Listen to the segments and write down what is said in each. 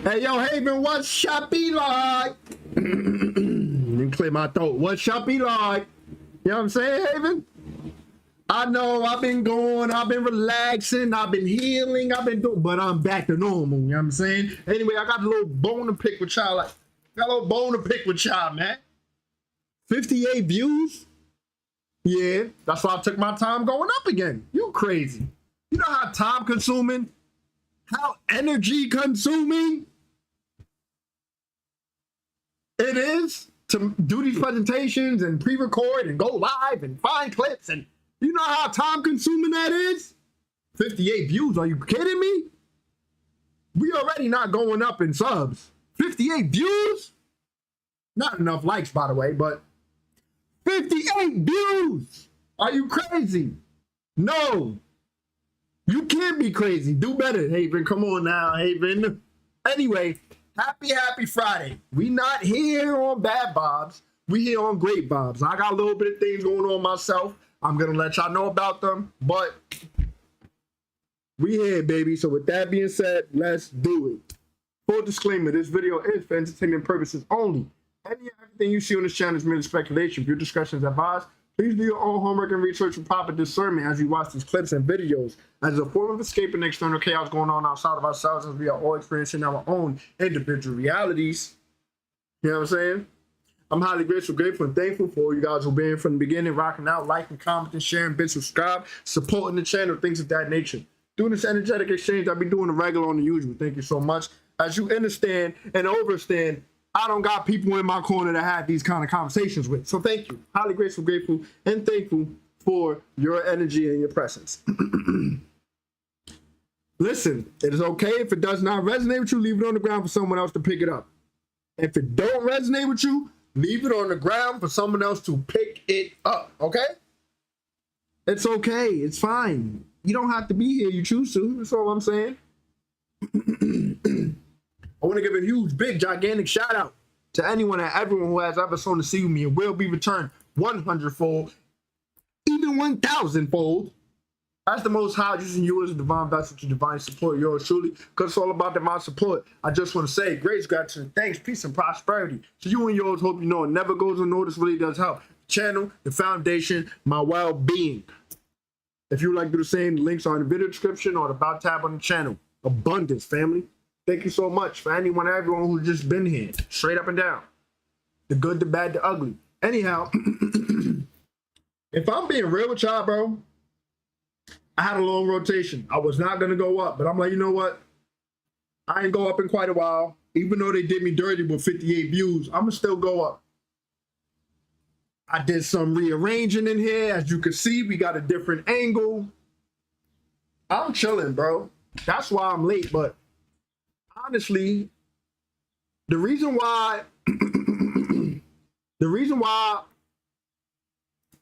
Hey, yo, Haven, what shoppy like? You clear my throat. What shoppy like? You know what I'm saying, Haven? I know I've been relaxing, I've been healing, but I'm back to normal, you know what I'm saying? Anyway, I got a little bone to pick with y'all. Man. 58 views? Yeah, that's why I took my time going up again. You crazy. You know how time consuming, how energy consuming it is to do these presentations and pre-record and go live and find clips, and you know how time consuming that is? 58 views, are you kidding me? We already not going up in subs. 58 views? Not enough likes, by the way, but 58 views! Are you crazy? No. You can't be crazy. Do better, Haven. Come on now, Haven. Anyway, happy Friday. We not here on Bad Bobs. We here on Great Bobs. I got a little bit of things going on myself. I'm going to let y'all know about them, but we here, baby. So with that being said, let's do it. Full disclaimer, this video is for entertainment purposes only. Everything you see on this channel is merely speculation. If your discretion is advised, please do your own homework and research for proper discernment as you watch these clips and videos. As a form of escaping external chaos going on outside of ourselves, as we are all experiencing our own individual realities. You know what I'm saying? I'm highly grateful and thankful for all you guys who've been here from the beginning, rocking out, liking, commenting, sharing, been subscribed, supporting the channel, things of that nature. Doing this energetic exchange, I'll be doing the regular on the usual. Thank you so much. As you understand and overstand, I don't got people in my corner to have these kind of conversations with. So thank you. Highly grateful, and thankful for your energy and your presence. Listen, it is okay if it does not resonate with you, leave it on the ground for someone else to pick it up. If it don't resonate with you, leave it on the ground for someone else to pick it up, okay? It's okay. It's fine. You don't have to be here. You choose to. That's all I'm saying. I want to give a huge, big, gigantic shout out to anyone and everyone who has ever sown a seed with me and will be returned 100-fold, even 1,000-fold. That's the Most High using you as a divine vessel to divine support yours truly, because it's all about divine support. I just want to say grace, gratitude, thanks, peace, and prosperity to you and yours. Hope you know it never goes unnoticed. Really does help. The channel, the foundation, my well-being. If you would like to do the same, the links are in the video description or the about tab on the channel. Abundance, family. Thank you so much for anyone and everyone who's just been here, straight up and down. The good, the bad, the ugly. Anyhow, if I'm being real with y'all, bro, I had a long rotation. I was not going to go up, but I'm like, you know what? I ain't go up in quite a while. Even though they did me dirty with 58 views, I'm going to still go up. I did some rearranging in here. As you can see, we got a different angle. I'm chilling, bro. That's why I'm late, but honestly, the reason why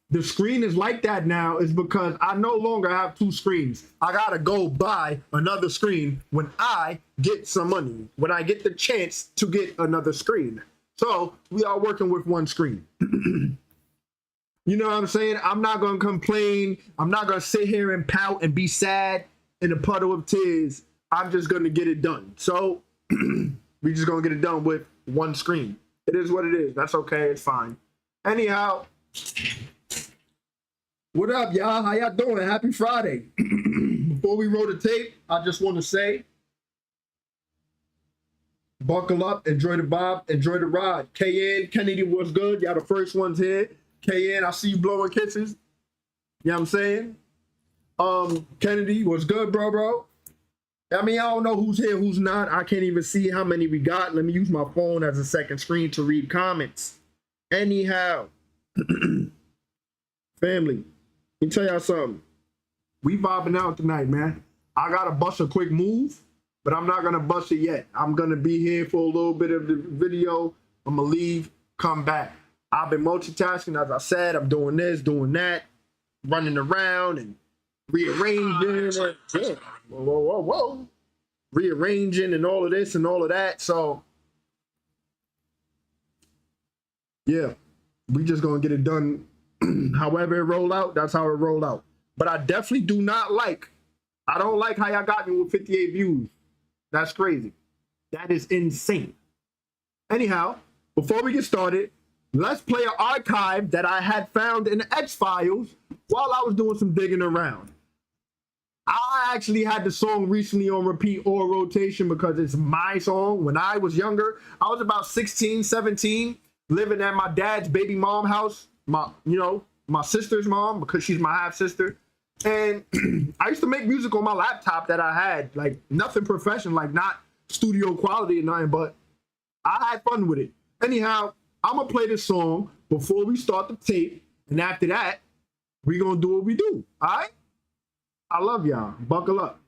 the screen is like that now is because I no longer have two screens. I gotta go buy another screen when I get some money, when I get the chance to get another screen. So we are working with one screen. You know what I'm saying? I'm not gonna complain. I'm not gonna sit here and pout and be sad in a puddle of tears. I'm just going to get it done. So we just going to get it done with one screen. It is what it is. That's okay. It's fine. Anyhow, what up, y'all? How y'all doing? Happy Friday. Before we roll the tape, I just want to say, buckle up, enjoy the vibe, enjoy the ride. KN, Kennedy, what's good? Y'all the first ones here. KN, I see you blowing kisses. You know what I'm saying? Kennedy, what's good, bro? I mean, I don't know who's here, who's not. I can't even see how many we got. Let me use my phone as a second screen to read comments. Anyhow, family, let me tell y'all something. We vibing out tonight, man. I got to bust a quick move, but I'm not going to bust it yet. I'm going to be here for a little bit of the video. I'm going to leave, come back. I've been multitasking, as I said. I'm doing this, doing that, running around and rearranging. Yeah. Whoa. Rearranging and all of this and all of that. So, yeah, we just going to get it done. However it roll out, that's how it roll out. But I definitely do not like, I don't like how y'all got me with 58 views. That's crazy. That is insane. Anyhow, before we get started, let's play an archive that I had found in the X-Files while I was doing some digging around. I actually had the song recently on repeat or rotation because it's my song. When I was younger, I was about 16, 17, living at my dad's baby mom house, my sister's mom, because she's my half sister. And I used to make music on my laptop that I had, like nothing professional, like not studio quality or nothing, but I had fun with it. Anyhow, I'm gonna play this song before we start the tape, and after that, we're gonna do what we do. All right? I love y'all. Buckle up.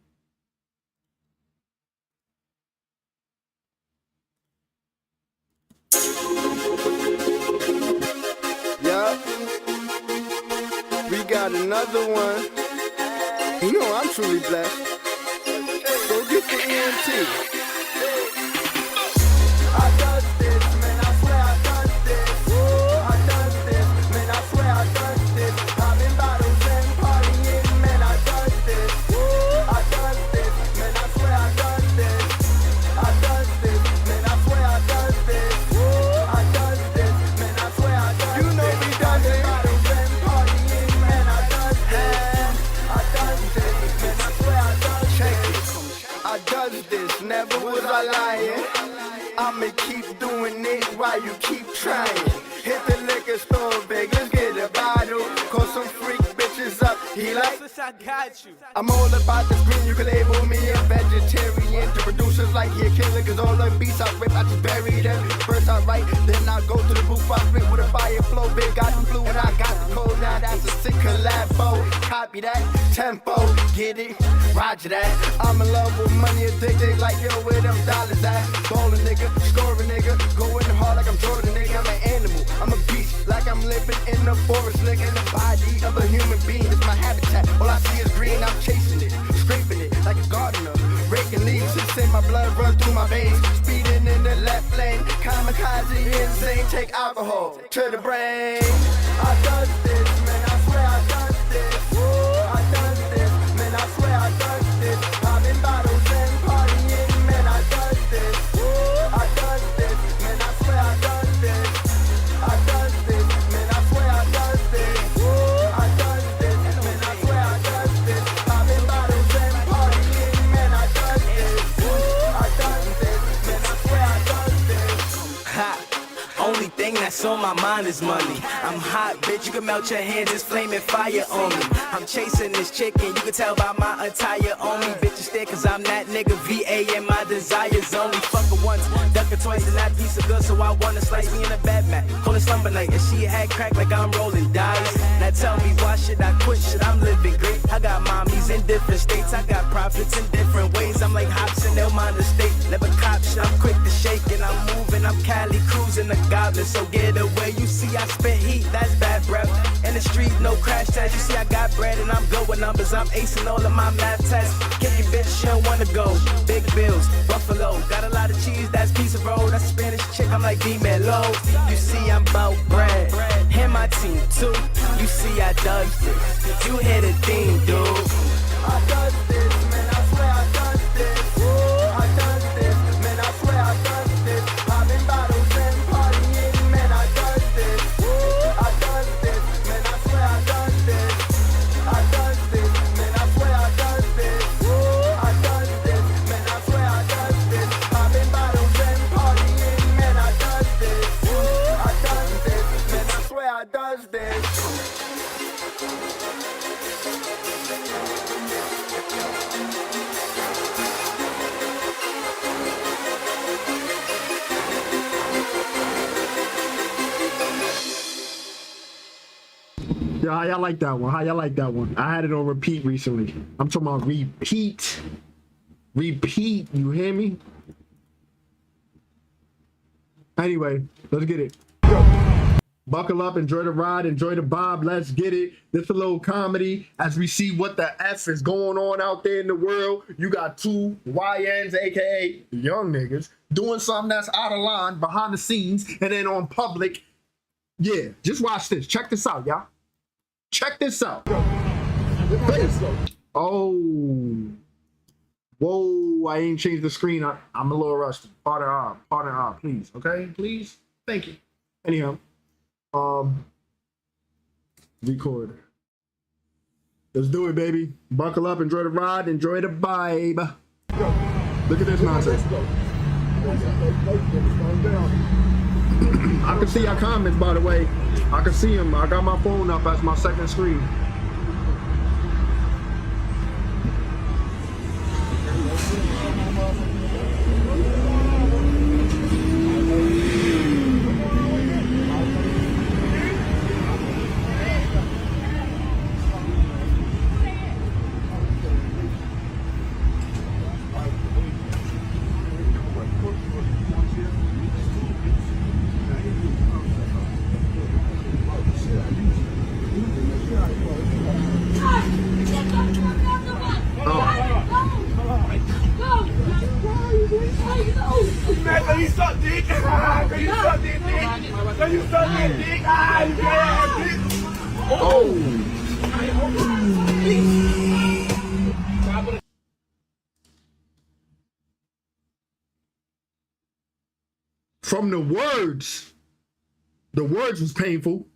Yup. We got another one. You know I'm truly blessed. Go get the EMT. I does this, man, I swear I does this. I does this, man, I swear I does this. Popping bottles and partying, man, I does this. I does this, man, I swear I does this. I does this, man, I swear I does this. I does this, man, I swear I does this. You know we does it. Bottles and partying, man, I does this. I does this, man, I swear I does this. Check it. I does this, never was I lying. I'ma keep doing it while you keep trying. Hit the liquor store, big, let's get a bottle. Call some freak bitches up, he like, I got you. I'm all about the green, you can label me a vegetarian. The producers like, yeah, killer, cause all the beats I rip, I just bury them. First I write, then I go to the booth, I spit with a fire flow. Big got the blue and I got the cold, now that's a sick collabo. Copy that, tempo, get it, roger that. I'm in love with money addicted, like yo, where them dollars at? Ballin' nigga, scoring nigga, going hard like I'm Jordan nigga. I'm an animal, I'm a beast, like I'm living in the forest nigga. In the body of a human being, it's my habitat. All I see is green, I'm chasing it, scraping it like a gardener. Raking leaves, it's in my blood, run through my veins. Speeding in the left lane, kamikaze insane. Take alcohol to the brain. I does this, man, I swear I does this. I does this, man, I swear I does this. Popping bottles and partying, man, I does this. I does this, man, I swear I does this. I does this, man, I swear I does this. I does this, man, I swear I does this. Popping bottles and partying, man, I does this. I does this, man, I swear I does this. Ha! Only thing that's on my mind is money. I'm hot, bitch, you can melt your hand, there's flaming fire on me. I'm chasing this chicken, you can tell by my attire on me. Bitches stare cause I'm that nigga, VA and my desires only. Fuck her once, duck her twice, and that piece of good, so I wanna slice me in a bed mat. Call it slumber night, and she had crack like I'm rolling dice. Now tell me why should I quit shit, I'm living great. I got mommies in different states, I got profits in different ways. I'm like Hobson, they'll mind the state. Never cop shit, I'm quick to shake, and I'm moving, I'm Cali cruising the goblin, so get away. You see I spit heat, that's bad breath. In the street, no crash test. You see I got bread and I'm good with numbers. I'm acing all of my math tests. Kick your bitch, she don't wanna go. Big bills, Buffalo. Got a lot of cheese, that's piece of road. That's a Spanish chick, I'm like D-Melo. You see I'm bout bread. And my team too. You see I does this. You hear the theme, dude. I does this, man, I swear I does this. I does this, man, I swear I does this. Popping bottles and partying, man, I does this. I does this, man, I swear I does this. I does this, man, I swear I does this. I does this, man, I swear I does this. Popping bottles and partying, man, I does this. I does this, man, I swear I does this. Yeah, how y'all like that one? How y'all like that one? I had it on repeat recently. I'm talking about repeat. Repeat, you hear me? Anyway, let's get it. Buckle up, enjoy the ride, enjoy the vibe, let's get it. This a little comedy as we see what the F is going on out there in the world. You got two YNs, aka young niggas, doing something that's out of line behind the scenes and then on public. Yeah, just watch this. Check this out, y'all. Check this out. Oh, Whoa, I ain't changed the screen. I'm a little rusty. Partner R, please. Okay, please. Thank you. Anyhow, record. Let's do it, baby. Buckle up, enjoy the ride, enjoy the vibe. Look at this nonsense. I can see your comments, by the way. I can see them. I got my phone up as my second screen. Man, you suck dick. You suck dick. You suck dick. Oh! From the words was painful,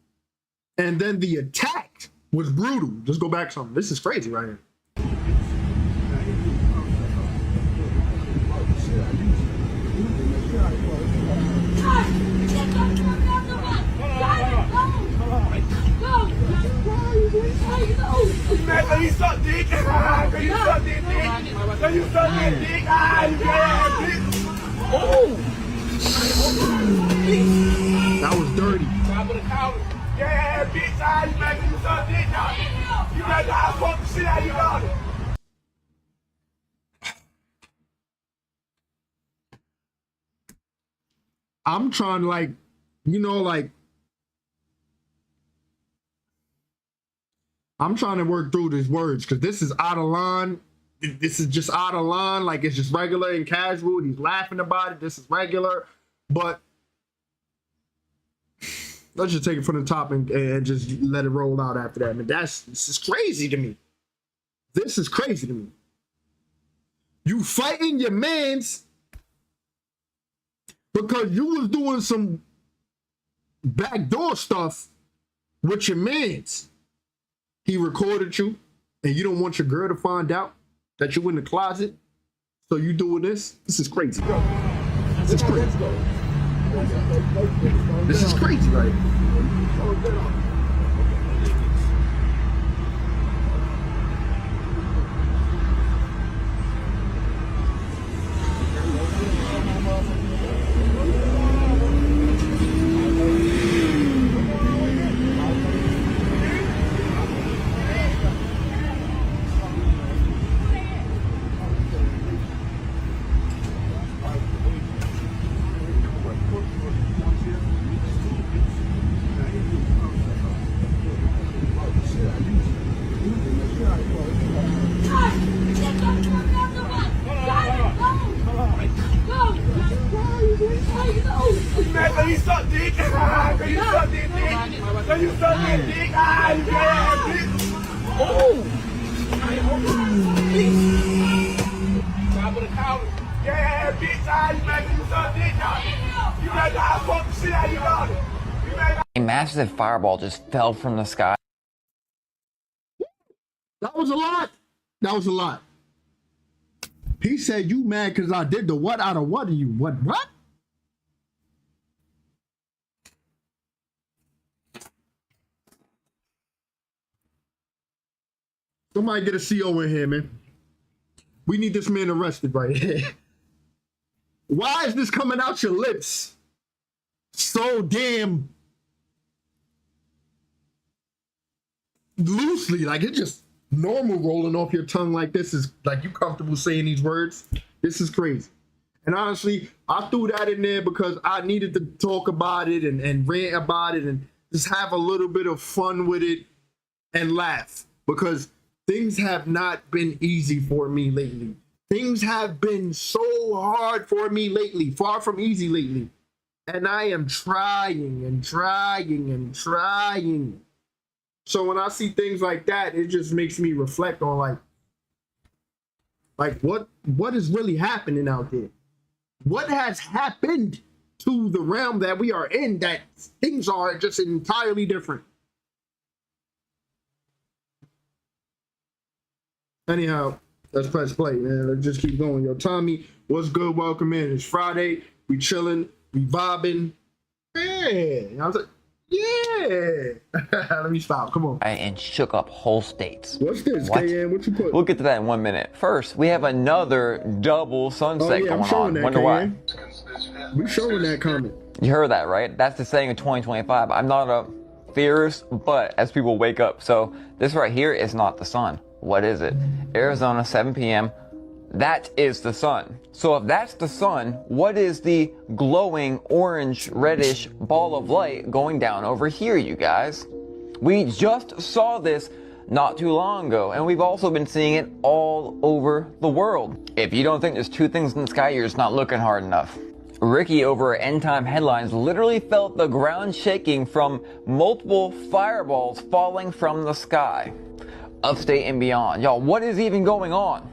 and then the attack was brutal. Just go back some. This is crazy right here. Man, you suck dick. You suck dick. You suck dick. Oh! That was dirty. Yeah, bitch, you making you suck dick now. You got to fuck the shit out of you, dog. I'm trying to I'm trying to work through these words because this is out of line. This is just out of line. Like, it's just regular and casual. He's laughing about it. This is regular. But let's just take it from the top and just let it roll out after that. I mean, this is crazy to me. This is crazy to me. You fighting your mans because you was doing some backdoor stuff with your mans. He recorded you, and you don't want your girl to find out that you in the closet, so you doing this? This is crazy. This is crazy. This is crazy, right? Man, you suck dick. You suck dick. You suck dick. Oh! Yeah, bitch, you making you suck dick now. You got to fuck the shit out of you, dog. A massive fireball just fell from the sky. That was a lot. That was a lot. He said, you mad because I did the what out of what of you? What? Somebody get a CO in here, man. We need this man arrested right here. Why is this coming out your lips so damn loosely? Like, it's just normal rolling off your tongue like this. Is like you comfortable saying these words? This is crazy. And honestly, I threw that in there because I needed to talk about it and rant about it and just have a little bit of fun with it and laugh, because things have not been easy for me lately. Things have been so hard for me lately, far from easy lately. And I am trying and trying and trying. So when I see things like that, it just makes me reflect on, like, Like what is really happening out there? What has happened to the realm that we are in that things are just entirely different? Anyhow, let's press play, man. Let's just keep going. Yo, Tommy, what's good? Welcome in. It's Friday. We chilling. We vibing. Yeah. I was like, yeah. Let me stop. Come on. And shook up whole states. What's this, What? KN? What you put? We'll get to that in 1 minute. First, we have another double sunset I'm going showing on. that, Wonder why. KN. We showing that comment. You heard that, right? That's the saying of 2025. I'm not a theorist, but as people wake up. So this right here is not the sun. What is it? Arizona, 7 p.m. That is the sun. So if that's the sun, what is the glowing orange reddish ball of light going down over here, you guys? We just saw this not too long ago, and we've also been seeing it all over the world. If you don't think there's two things in the sky, you're just not looking hard enough. Ricky over at End Time Headlines literally felt the ground shaking from multiple fireballs falling from the sky. Upstate and beyond. Y'all, what is even going on?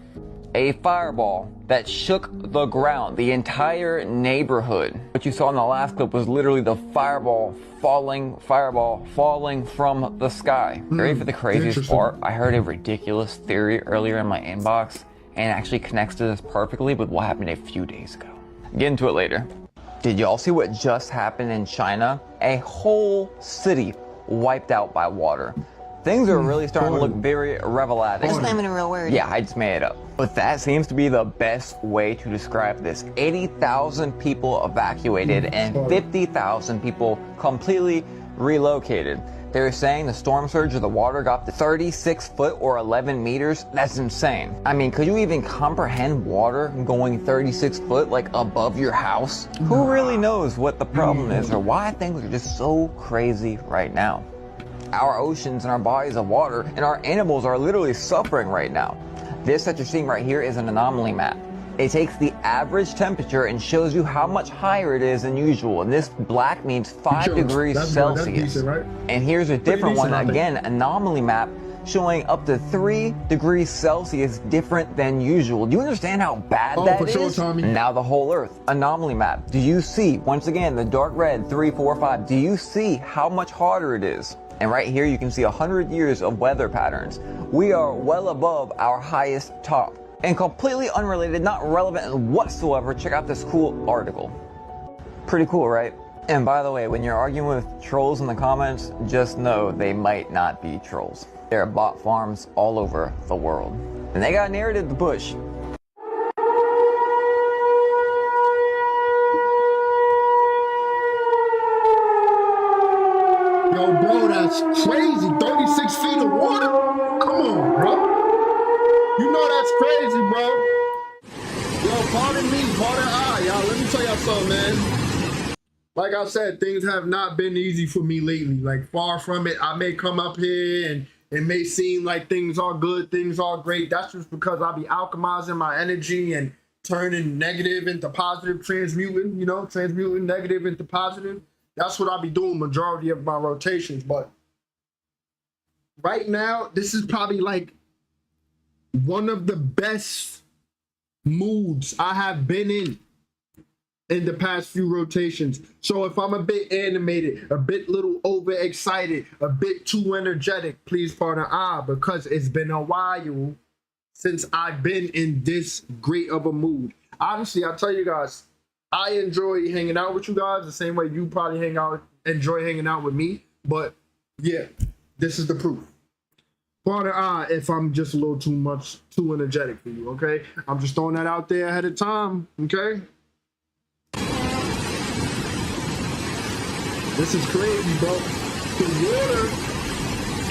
A fireball that shook the ground, the entire neighborhood. What you saw in the last clip was literally the fireball falling from the sky. Ready for the craziest part? I heard a ridiculous theory earlier in my inbox and it actually connects to this perfectly with what happened a few days ago. Get into it later. Did y'all see what just happened in China? A whole city wiped out by water. Things are really starting to look very revelatic. That's not even a real word. Yeah, I just made it up. But that seems to be the best way to describe this. 80,000 people evacuated and 50,000 people completely relocated. They're saying the storm surge of the water got to 36 foot or 11 meters. That's insane. I mean, could you even comprehend water going 36 foot like above your house? Who really knows what the problem is or why things are just so crazy right now? Our oceans and our bodies of water and our animals are literally suffering right now. This that you're seeing right here is an anomaly map. It takes the average temperature and shows you how much higher it is than usual. And this black means 5 degrees Celsius. That's decent, right? And here's a different one, decent, again, anomaly map showing up to 3 degrees Celsius different than usual. Do you understand how bad that for is? sure, Tommy. Now the whole Earth, anomaly map. Do you see, once again, the dark red, 3, 4, 5, do you see how much harder it is? And right here you can see 100 years of weather patterns. We are well above our highest top. And completely unrelated, not relevant whatsoever, check out this cool article. Pretty cool, right? And by the way, when you're arguing with trolls in the comments, just know they might not be trolls. There are bot farms all over the world. And they got narrative to push. Yo, bro, that's crazy. 36 feet of water? Come on, bro. You know that's crazy, bro. Yo, pardon me, pardon I, y'all. Let me tell y'all something, man. Like I said, things have not been easy for me lately. Like, far from it. I may come up here and it may seem like things are good, things are great. That's just because I'll be alchemizing my energy and turning negative into positive, transmuting negative into positive. That's what I'll be doing majority of my rotations. But right now, this is probably like one of the best moods I have been in the past few rotations. So if I'm a bit animated, a bit little overexcited, a bit too energetic, please pardon because it's been a while since I've been in this great of a mood. Honestly, I'll tell you guys, I enjoy hanging out with you guys the same way you probably enjoy hanging out with me. But yeah, this is the proof. Pardon if I'm just a little too energetic for you, okay? I'm just throwing that out there ahead of time, okay? This is crazy, bro. The water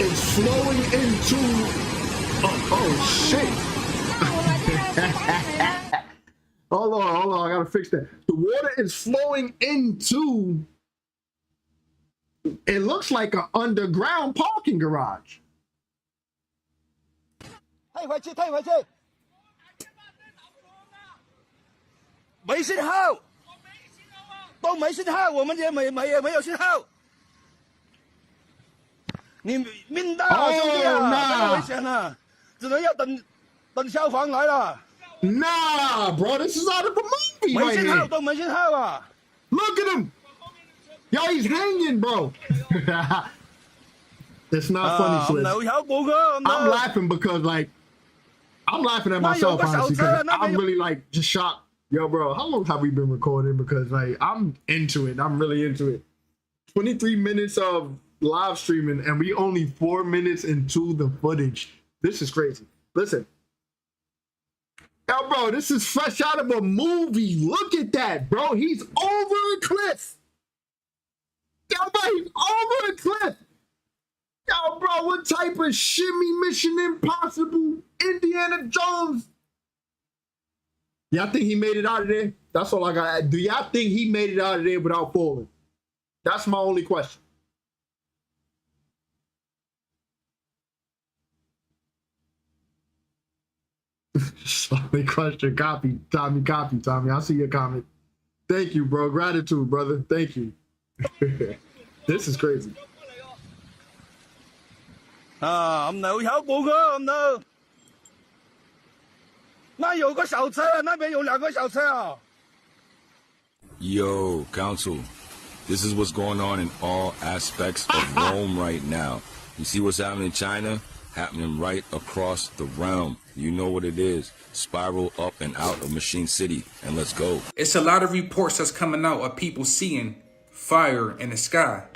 is flowing into... Oh shit. Hold on, I gotta fix that. The water is flowing into... It looks like an underground parking garage. 退回去，退回去。没信号，都没信号，我们也没有信号。你命大了，兄弟啊，太危险了，只能要等消防来了。Nah, bro, this is out of a movie 没 right 信号， here. 都没信号啊！ Look at him. Yo, he's hanging, bro. It's not funny, 啊， Swiss. 有有冇噶？ I'm laughing because, like, I'm laughing at Nah, yo, myself, what's honestly, outside? because Nah, I'm yo. really, like, just shocked. Yo, bro, how long have we been recording? Because, like, I'm into it. I'm really into it. 23 minutes of live streaming, and we only 4 minutes into the footage. This is crazy. Listen. Yo, bro, this is fresh out of a movie. Look at that, bro. He's over a cliff. Yo, bro, he's over a cliff. Yo, bro, what type of shimmy Mission Impossible Indiana Jones? Y'all think he made it out of there? That's all I got. Do y'all think he made it out of there without falling? That's my only question. Only question. Copy, Tommy. Copy, Tommy. I see your comment. Thank you, bro. Gratitude, brother. Thank you. This is crazy. 啊，唔有有冇噶？唔有。那有个小车，那边有2个小车啊。 Yo, Council, this is what's going on in all aspects of Rome right now. You see what's happening in China? Happening right across the realm. You know what it is. Spiral up and out of Machine City, and let's go. It's a lot of reports that's coming out of people seeing fire in the sky.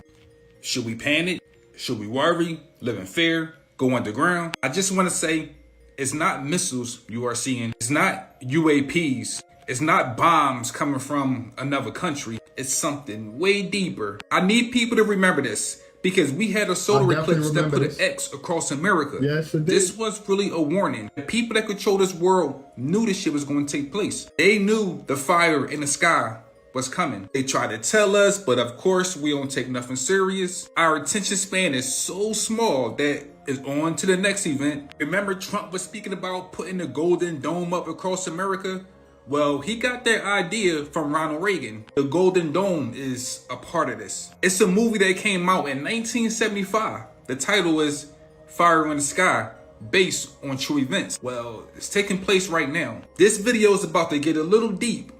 Should we panic? Should we worry? Live in fear? Go underground? I just want to say, it's not missiles you are seeing. It's not UAPs. It's not bombs coming from another country. It's something way deeper. I need people to remember this because we had a solar eclipse that put an X across America. Yes, it did. This was really a warning. The people that control this world knew this shit was going to take place. They knew the fire in the sky was coming. They tried to tell us, but of course we don't take nothing serious. Our attention span is so small that it's on to the next event. Remember Trump was speaking about putting the Golden Dome up across America? Well, he got that idea from Ronald Reagan. The Golden Dome is a part of this. It's a movie that came out in 1975. The title is Fire in the Sky, based on true events. Well, it's taking place right now. This video is about to get a little deep.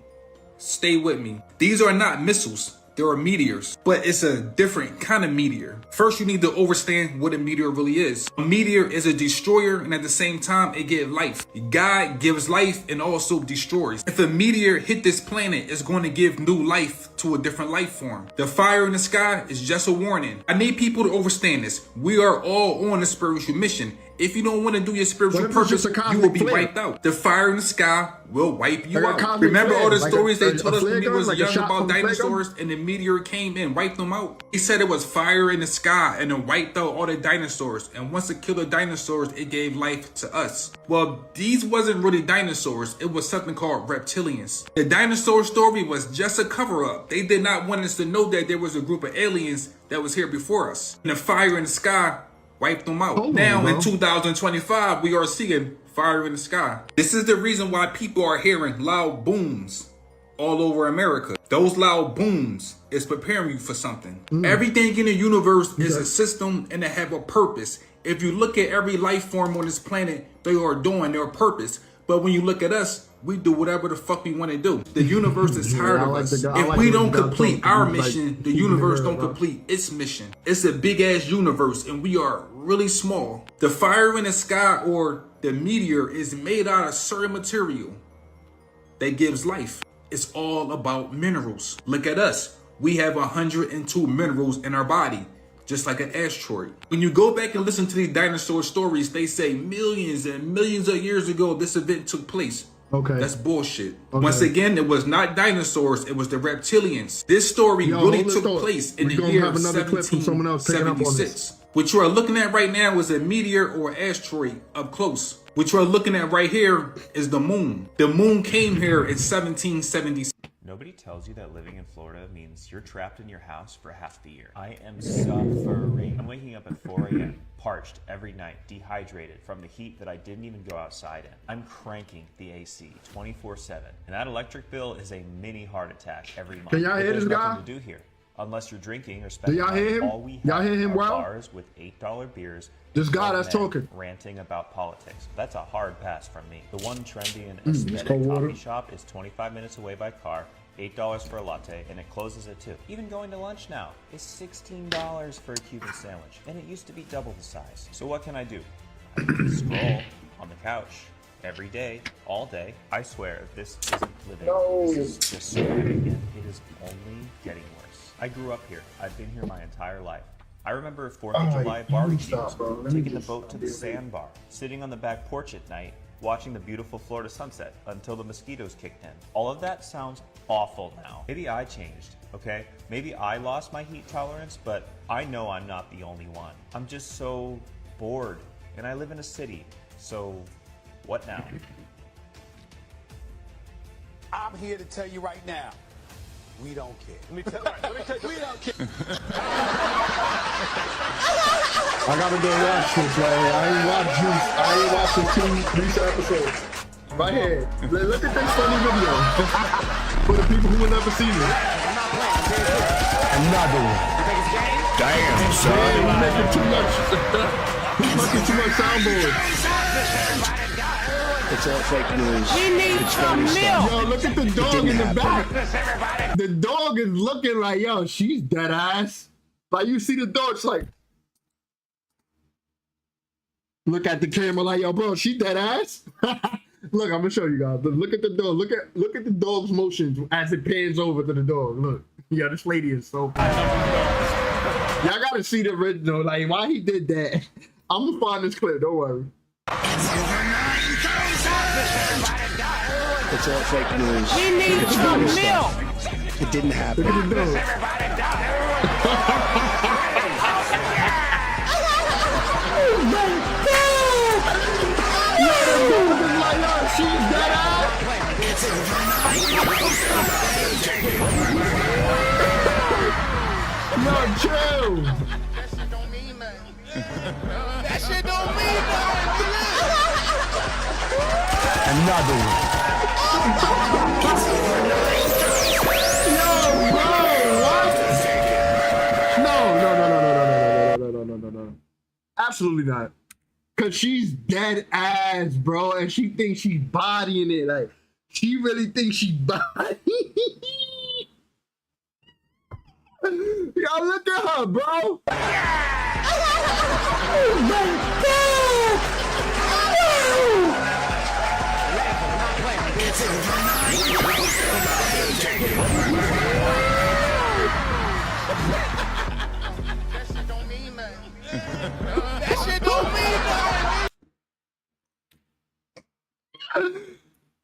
Stay with me. These are not missiles. There are meteors, but it's a different kind of meteor. First, you need to understand what a meteor really is. A meteor is a destroyer, and at the same time, it gives life. God gives life and also destroys. If a meteor hit this planet, it's going to give new life to a different life form. The fire in the sky is just a warning. I need people to understand this. We are all on a spiritual mission. If you don't want to do your spiritual purpose, you will be wiped out. The fire in the sky will wipe you out. Remember all the stories they told us when we was young about dinosaurs and the meteor came and wiped them out? He said it was fire in the sky and it wiped out all the dinosaurs. And once it killed the dinosaurs, it gave life to us. Well, these wasn't really dinosaurs. It was something called reptilians. The dinosaur story was just a cover-up. They did not want us to know that there was a group of aliens that was here before us. And the fire in the sky wiped them out. Now in 2025, we are seeing fire in the sky. This is the reason why people are hearing loud booms all over America. Those loud booms is preparing you for something. Everything in the universe is a system and they have a purpose. If you look at every life form on this planet, they are doing their purpose. But when you look at us, we do whatever the fuck we want to do. The universe is tired of us. If we don't complete our mission, the universe don't complete its mission. It's a big ass universe and we are really small. The fire in the sky or the meteor is made out of certain material that gives life. It's all about minerals. Look at us. We have 102 minerals in our body, just like an asteroid. When you go back and listen to these dinosaur stories, they say millions and millions of years ago, this event took place. Okay. That's bullshit. Okay. Once again, it was not dinosaurs, it was the reptilians. This story really took place in the year 1776. What you are looking at right now is a meteor or asteroid up close. What you are looking at right here is the moon. The moon came here in 1776. Nobody tells you that living in Florida means you're trapped in your house for half the year. I am suffering. I'm waking up at 4 a.m., parched every night, dehydrated from the heat that I didn't even go outside in. I'm cranking the AC 24/7, and that electric bill is a mini heart attack every month. Can y'all hear this guy? Nothing to do here. Unless you're drinking or spending y'all hear money, him? all we Y'all have hear him are well? bars with $8 beers. This and guy old that's men talking. ranting about politics. That's a hard pass from me. The one trendy and this aesthetic cold water. coffee shop is 25 minutes away by car, $8 for a latte, and it closes at 2. Even going to lunch now is $16 for a Cuban sandwich, and it used to be double the size. So what can I do? I can scroll on the couch every day, all day. I swear, this isn't living. No. This is just surviving, and it is only getting worse. I grew up here. I've been here my entire life. I remember 4th of July barbecues, taking the boat to the sandbar, sitting on the back porch at night, watching the beautiful Florida sunset until the mosquitoes kicked in. All of that sounds awful now. Maybe I changed, okay? Maybe I lost my heat tolerance, but I know I'm not the only one. I'm just so bored, and I live in a city, so what now? I'm here to tell you right now, we don't care. Let me tell you, We don't care. I gotta go watch this, man. I ain't watched Juice. I ain't watched the 2 recent episodes. Right here. Look at this funny video. For the people who will never see it. Another one. Damn, son. Man, he's making too much. He's making too much soundboard. It's all fake news. We need some milk. Yo, look at the dog in the back. The dog is looking like, yo, she's dead ass. Like, you see the dog, it's like, look at the camera like, yo, bro, she dead ass. Look, I'm gonna show you guys. Look at the dog. Look at the dog's motions as it pans over to the dog. Look, yeah, this lady is so funny. Y'all gotta see the original. Like, why he did that? I'm gonna find this clip. Don't worry. It's all fake news. We need some milk. It didn't happen. Look at the dog. She's dead ass. No, chill. That shit don't mean nothing. Another one. Yo, bro, what? No. Absolutely not. Cause she's dead ass, bro, and she thinks she's bodying it. Like, she really thinks she's bodying. Yo, look at her, bro. Oh my God. That shit don't mean nothing.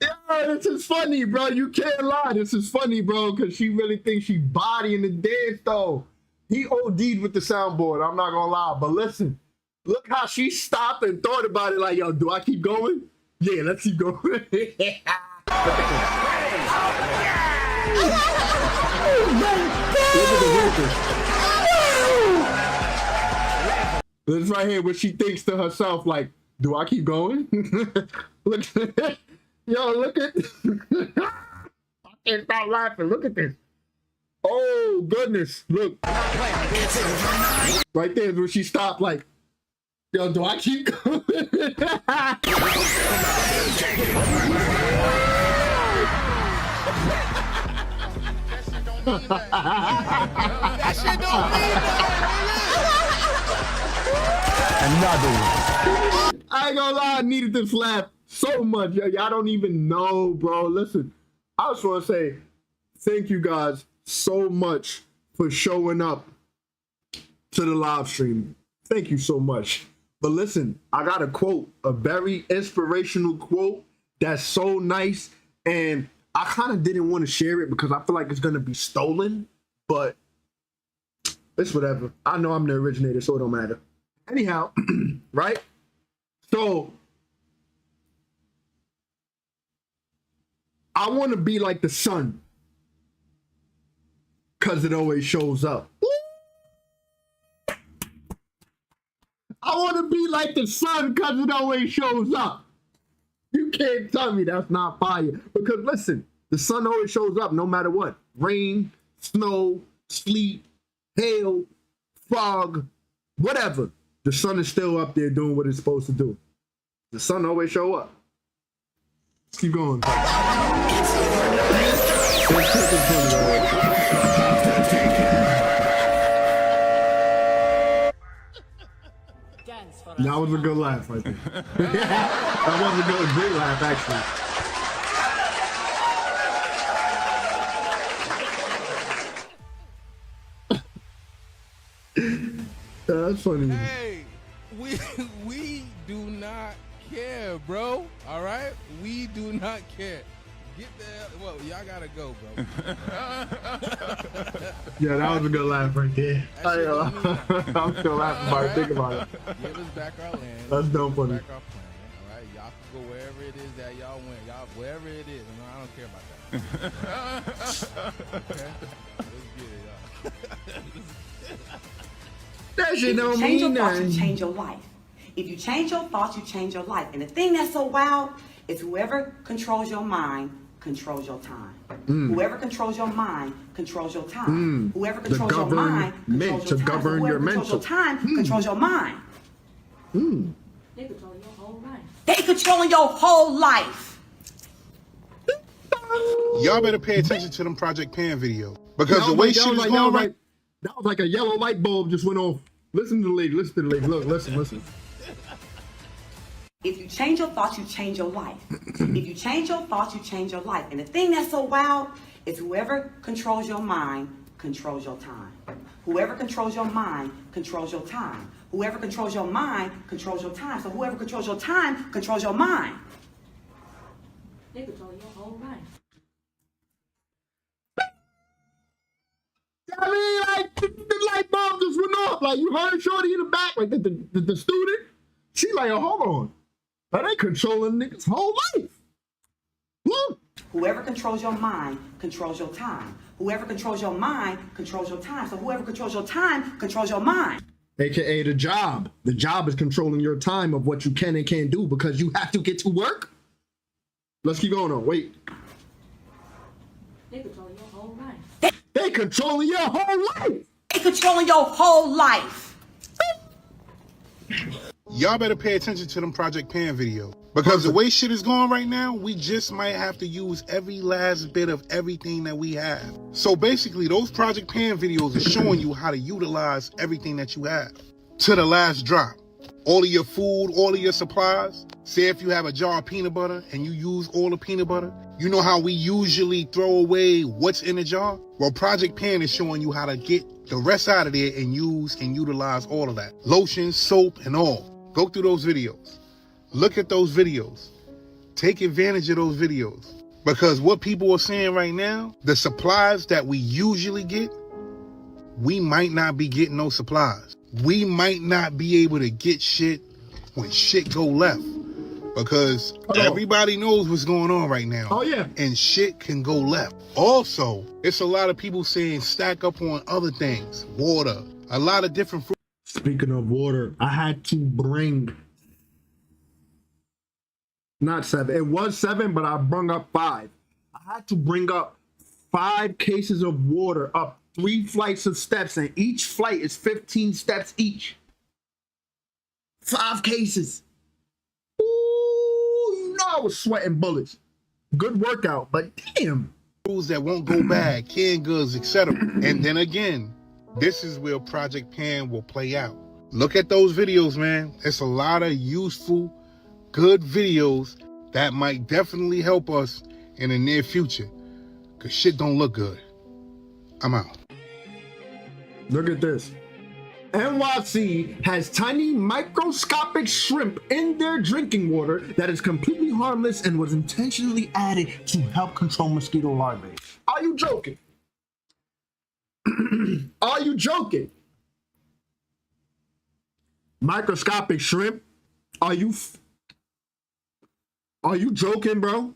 Yo, this is funny, bro. You can't lie. This is funny, bro, because she really thinks she's bodying the dance, though. He OD'd with the soundboard. I'm not gonna lie, but listen, look how she stopped and thought about it. Like, yo, do I keep going? Yeah, let's keep going. This right here, where she thinks to herself, like, do I keep going? Look, yo, look at. I can't stop laughing. Look at this. Oh goodness, look. Right there is where she stopped, like, yo, do I keep going? That shit don't mean Another one. I ain't gonna lie, I needed this laugh so much. Y'all don't even know, bro. Listen, I just want to say thank you guys so much for showing up to the live stream. Thank you so much. But listen, I got a quote, a very inspirational quote that's so nice. And I kind of didn't want to share it because I feel like it's going to be stolen. But it's whatever. I know I'm the originator, so it don't matter. Anyhow, right? So I want to be like the sun because it always shows up. I want to be like the sun because it always shows up. You can't tell me that's not fire. Because listen, the sun always shows up no matter what. Rain, snow, sleet, hail, fog, whatever. The sun is still up there doing what it's supposed to do. The sun always show up. Let's keep going. That was a good laugh right there. That was a great laugh, actually. That's funny. Hey, we do not care, bro. All right, we do not care. Get the hell. Well, y'all gotta go, bro. Yeah, that was a good laugh right there. I'm still laughing about it. Think about it. Give us back our land. That's dumb funny. Back our planet. All right, y'all can go wherever it is that y'all went. Y'all wherever it is. I don't care about that. Okay, let's get it, y'all. That shit don't change mean your thoughts, you nothing. change your life. If you change your thoughts, you change your life. And the thing that's so wild is whoever controls your mind controls your time. Whoever controls your mind controls your time. Whoever controls your mind controls your time. govern Whoever your controls mental. your time controls your mind. They control your whole life. They controlling your whole life. Y'all better pay attention to them Project Pan videos. Because the way shit is going right. That was like a yellow light bulb just went off. Listen to the lady, listen to the lady. Look, listen. If you change your thoughts, you change your life. If you change your thoughts, you change your life. And the thing that's so wild is whoever controls your mind controls your time. Whoever controls your mind controls your time. Whoever controls your mind controls your time. So whoever controls your time controls your mind. They control your whole life. I mean, like, the light bulb just went off. Like, you heard Shorty in the back, like the student. She like, oh, hold on. But they controlling niggas' whole life. Look. Whoever controls your mind controls your time. Whoever controls your mind controls your time. So whoever controls your time controls your mind. AKA the job. The job is controlling your time of what you can and can't do because you have to get to work. Let's keep going on. Wait. They control your whole life. They controlling your whole life. They controlling your whole life. Y'all better pay attention to them Project Pan videos. Because the way shit is going right now, we just might have to use every last bit of everything that we have. So basically, those Project Pan videos are showing you how to utilize everything that you have to the last drop. All of your food, all of your supplies. Say if you have a jar of peanut butter and you use all the peanut butter, you know how we usually throw away what's in the jar? Well, Project Pan is showing you how to get the rest out of there and use and utilize all of that. Lotion, soap, and all. Go through those videos. Look at those videos. Take advantage of those videos. Because what people are saying right now, the supplies that we usually get, we might not be getting those supplies. We might not be able to get shit when shit go left. Because everybody knows what's going on right now. Oh, yeah. And shit can go left. Also, it's a lot of people saying stack up on other things. Water. A lot of different fruit. Speaking of water, I had to bring, not 7. It was 7, but I brung up 5. I had to bring up 5 cases of water up 3 flights of steps, and each flight is 15 steps each. 5 cases. Ooh, you know I was sweating bullets. Good workout, but damn. Rules that won't go bad, canned goods, etc. And then again, this is where Project Pan will play out. Look at those videos, man. It's a lot of useful, good videos that might definitely help us in the near future. Because shit don't look good. I'm out. Look at this. NYC has tiny microscopic shrimp in their drinking water that is completely harmless and was intentionally added to help control mosquito larvae. Are you joking? Are you joking? Microscopic shrimp? Are you joking, bro?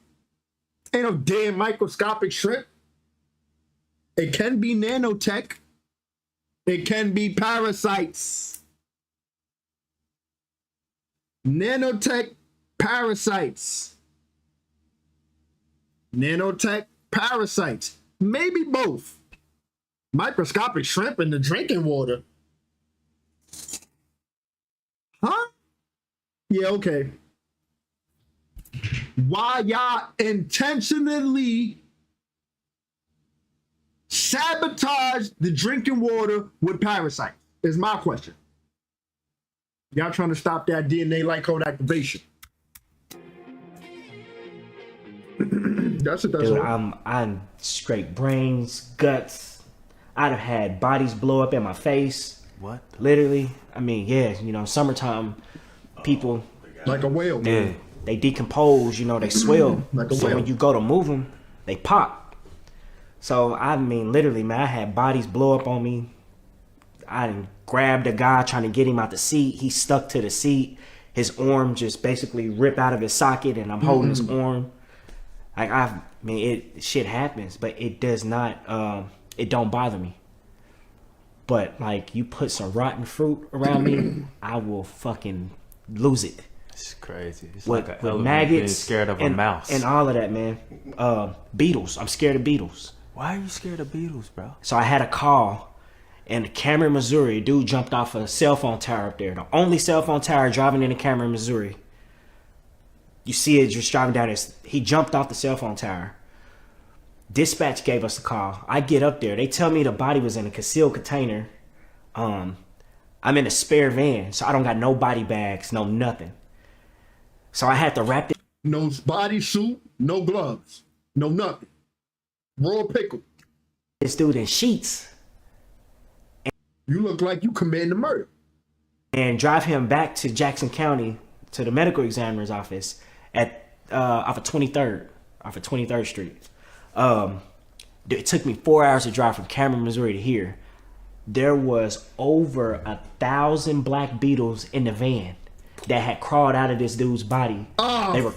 Ain't no damn microscopic shrimp. It can be nanotech. It can be parasites. Nanotech parasites. Nanotech parasites. Maybe both. Microscopic shrimp in the drinking water. Huh? Yeah, okay. Why y'all intentionally sabotage the drinking water with parasites is my question. Y'all trying to stop that DNA light code activation. That's it. Dude, I'm straight brains, guts. I'd have had bodies blow up in my face. What? Literally. I mean, yeah, you know, summertime, people. Like a whale. Yeah. They decompose, you know, they swell. Like a so whale. when you go to move them, they pop. So, I mean, literally, man, I had bodies blow up on me. I grabbed a guy trying to get him out the seat. He stuck to the seat. His arm just basically ripped out of his socket, and I'm holding his arm. Like, I mean, shit happens, but it does not, it don't bother me. But, like, you put some rotten fruit around me, I will fucking lose it. It's crazy. It's with, like with maggots, being scared of a mouse. And all of that, man. Beetles. I'm scared of beetles. Why are you scared of beetles, bro? So I had a call in Cameron, Missouri. A dude jumped off a cell phone tower up there. The only cell phone tower driving into Cameron, Missouri. You see it just driving down this. He jumped off the cell phone tower. Dispatch gave us a call. I get up there. They tell me the body was in a concealed container. I'm in a spare van, so I don't got no body bags, no nothing. So I had to wrap it. No body suit, no gloves, no nothing. Raw pickle. This dude in sheets. You look like you committing a murder. And drive him back to Jackson County to the medical examiner's office at off of 23rd Street. It took me 4 hours to drive from Cameron, Missouri to here. There was over 1,000 black beetles in the van that had crawled out of this dude's body. Oh. They were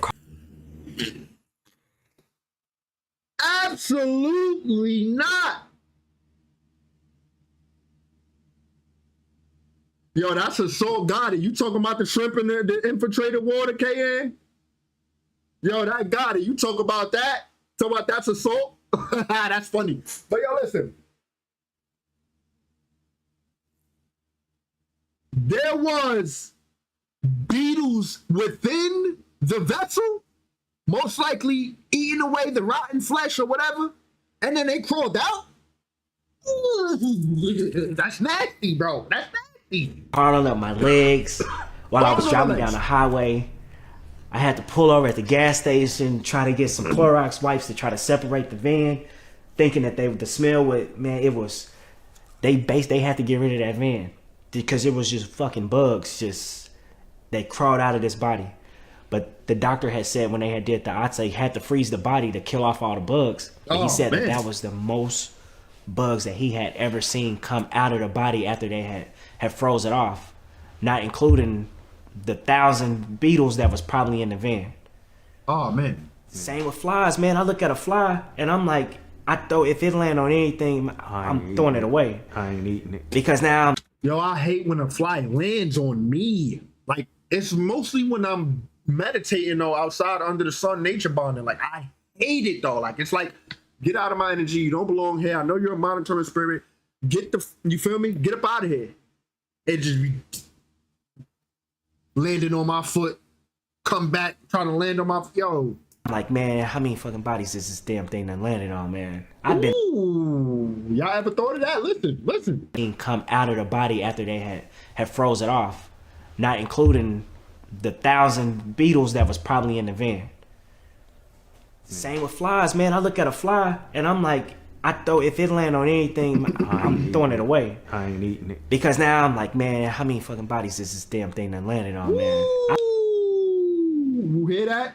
absolutely not. Yo, that's assault got it. You talking about the shrimp in the infiltrated water, KN? Yo, that got it. You talk about that? Talk about that's assault? That's funny. But yo, listen. There was beetles within the vessel, most likely eating away the rotten flesh or whatever, and then they crawled out? Ooh, that's nasty, bro. That's nasty. crawling up my legs while I was driving down the highway. I had to pull over at the gas station, try to get some Clorox wipes to try to separate the van, thinking that the smell would, man, it was, they had to get rid of that van because it was just fucking bugs, they crawled out of this body. But the doctor had said when they had did the autopsy, had to freeze the body to kill off all the bugs. And he said that was the most bugs that he had ever seen come out of the body after they had froze it off, not including the 1,000 beetles that was probably in the van. Oh man. Same with flies, man. I look at a fly and I'm like, if it land on anything, I'm throwing it away. I ain't eating it. Because now yo, I hate when a fly lands on me. Like, it's mostly when I'm meditating though, outside under the sun, nature bonding. Like, I hate it though. Like, it's like, get out of my energy. You don't belong here. I know you're a monitoring spirit. You feel me? Get up out of here. It just be landing on my foot, come back, trying to land on my, yo. I'm like, man, how many fucking bodies is this damn thing that landed on, man? I've been. Ooh, y'all ever thought of that? Listen. Come out of the body after they had froze it off, not including the 1,000 beetles that was probably in the van. Same with flies, man. I look at a fly and I'm like, if it land on anything, I'm throwing it away. I ain't eating it. Because now I'm like, man, how many fucking bodies is this damn thing that landed on, man? You hear that?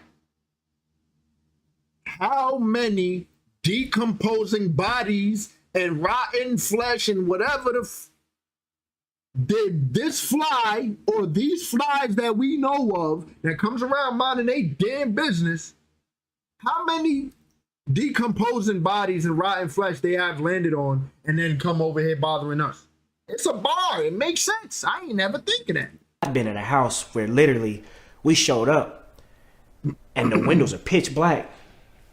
How many decomposing bodies and rotten flesh and whatever did this fly or these flies that we know of that comes around minding they damn business, how many decomposing bodies and rotten flesh they have landed on and then come over here bothering us? It's a bar. It makes sense. I ain't never thinking that. I've been in a house where literally we showed up and the windows are pitch black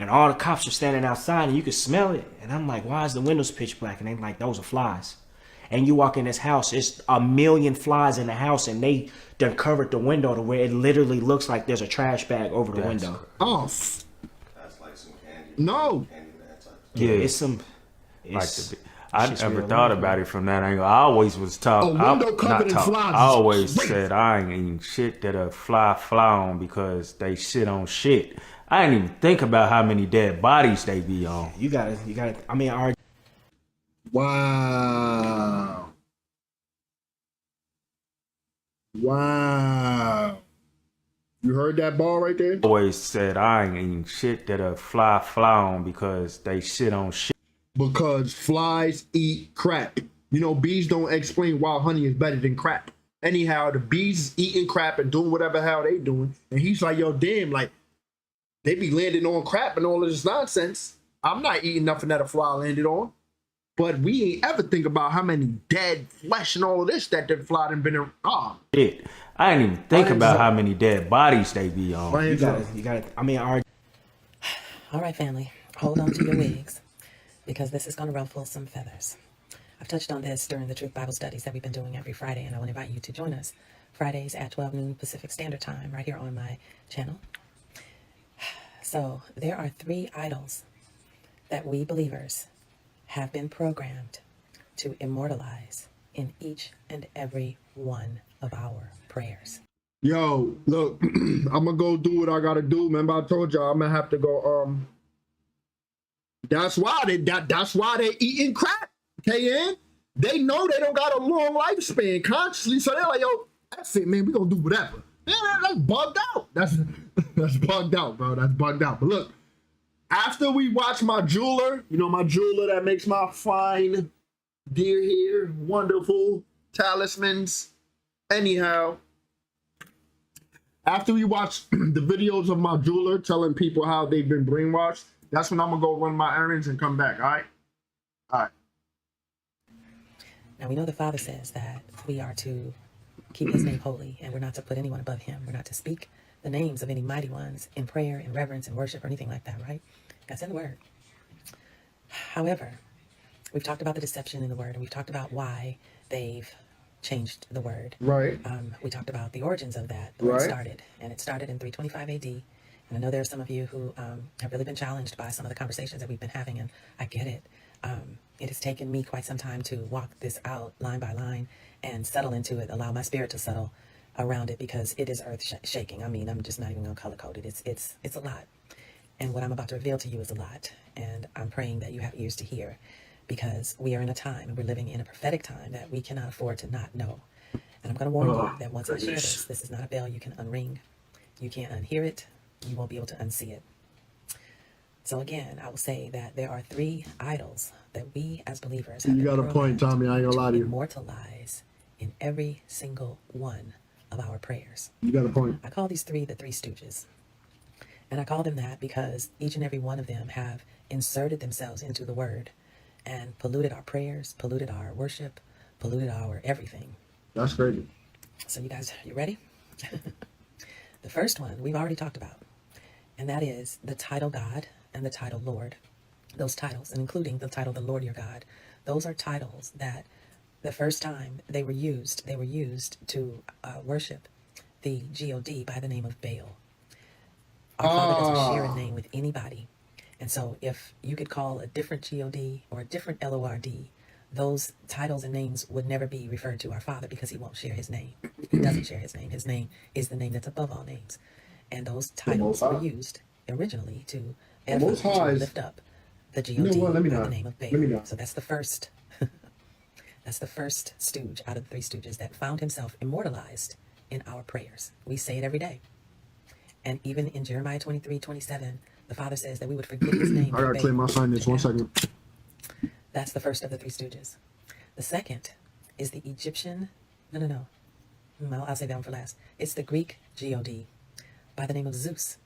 And all the cops are standing outside and you can smell it. And I'm like, why is the windows pitch black? And they're like, those are flies. And you walk in this house, it's 1 million flies in the house, and they done covered the window to where it literally looks like there's a trash bag over the window. Oh. That's like some candy. No. Yeah, it's some. I never thought about it from that angle. I always was taught. window covered in flies. I always said I ain't eating shit that a fly on because they shit on shit. I didn't even think about how many dead bodies they be on. You gotta. I mean, Wow. Wow. You heard that ball right there? Always said I ain't eating shit that a fly on because they shit on shit. Because flies eat crap. You know, bees don't explain why honey is better than crap. Anyhow, the bees is eating crap and doing whatever hell they doing. And he's like, yo, damn, like, they be landing on crap and all of this nonsense. I'm not eating nothing that a fly landed on. But we ain't ever think about how many dead flesh and all of this that the fly done been in. Shit. I didn't even think about how many dead bodies they be on. You gotta. I mean, all right, family, hold on to your wigs, because this is going to ruffle some feathers. I've touched on this during the Truth Bible studies that we've been doing every Friday, and I want to invite you to join us Fridays at 12 noon Pacific Standard Time right here on my channel. So there are 3 idols that we believers have been programmed to immortalize in each and every one of our prayers. Yo, look, I'm gonna go do what I gotta do. Remember, I told y'all I'm gonna have to go. That's why they eating crap. KN, they know they don't got a long lifespan consciously, so they're like, yo, that's it, man. We gonna do whatever. Yeah, that's bugged out. That's bugged out, bro. That's bugged out. But look, after we watch my jeweler, you know, my jeweler that makes my fine deer hair, wonderful talismans. Anyhow, after we watch the videos of my jeweler telling people how they've been brainwashed, that's when I'm gonna go run my errands and come back. All right. All right. Now we know the Father says that we are to keep his name holy, and we're not to put anyone above him. We're not to speak the names of any mighty ones in prayer and reverence and worship or anything like that, right? That's in the word. However, we've talked about the deception in the word, and we've talked about why they've changed the word. Right. We talked about the origins of that, where it started, and it started in 325 AD. And I know there are some of you who have really been challenged by some of the conversations that we've been having, and I get it. It has taken me quite some time to walk this out line by line and settle into it, allow my spirit to settle around it, because it is earth shaking. I mean, I'm just not even gonna color code it. It's a lot. And what I'm about to reveal to you is a lot. And I'm praying that you have ears to hear, because we are in a time, and we're living in a prophetic time, that we cannot afford to not know. And I'm going to warn you that once I share this is not a bell you can unring. You can't unhear it. You won't be able to unsee it. So again, I will say that there are 3 idols that we as believers have. You got a point, Tommy. I ain't gonna lie to you. Immortalize in every single one of our prayers. You got a point. I call these 3 the 3 Stooges. And I call them that because each and every one of them have inserted themselves into the word and polluted our prayers, polluted our worship, polluted our everything. That's crazy. So you guys, you ready? The first one we've already talked about, and that is the title God and the title Lord. Those titles, and including the title the Lord your God, those are titles that the first time they were used to worship the God by the name of Baal. Our Father doesn't share a name with anybody. And so if you could call a different God or a different LORD, those titles and names would never be referred to our Father, because he won't share his name. He doesn't share his name. His name is the name that's above all names. And those titles were used originally to lift up the God by the name of Baal. So that's the first. That's the first stooge out of the 3 stooges that found himself immortalized in our prayers. We say it every day. And even in Jeremiah 23:27, the Father says that we would forget his name. I gotta clear my signage. 1 second. That's the first of the 3 stooges. The second is the Egyptian. No. I'll say that one for last. It's the Greek God by the name of Zeus.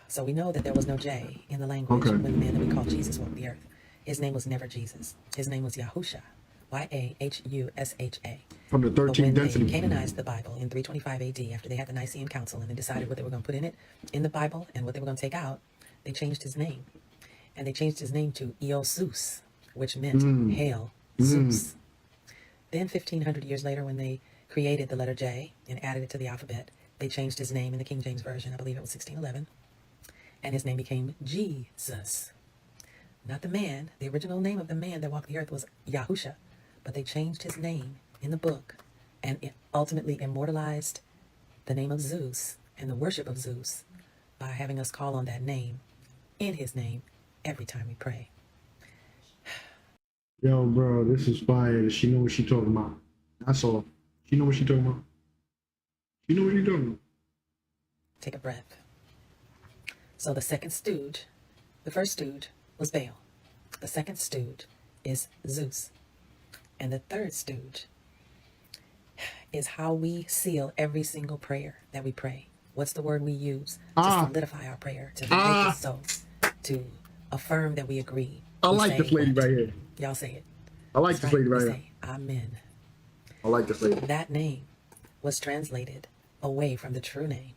So we know that there was no J in the language when the man that we call Jesus walked the earth. His name was never Jesus. His name was Yahusha. Yahusha. From the 13th density. When they canonized the Bible in 325 AD, after they had the Nicene Council and they decided what they were going to put in the Bible and what they were going to take out, they changed his name. And they changed his name to Eosus, which meant Hail Zeus. Then 1,500 years later, when they created the letter J and added it to the alphabet, they changed his name in the King James Version. I believe it was 1611. And his name became Jesus. Not the man. The original name of the man that walked the earth was Yahusha. But they changed his name in the book, and it ultimately immortalized the name of Zeus and the worship of Zeus by having us call on that name in his name every time we pray. Yo, bro, this is fire. She know what she talking about. That's all. She know what she talking about. She know what she talking about. Take a breath. So the second stooge, the first stooge was Baal. The second stooge is Zeus. And the third stooge is how we seal every single prayer that we pray. What's the word we use to solidify our prayer, to make it so, to affirm that we agree? I We like say this lady what? right here. Y'all say it. I like That's this right. lady right We here. say, Amen. I like this lady. That name was translated away from the true name.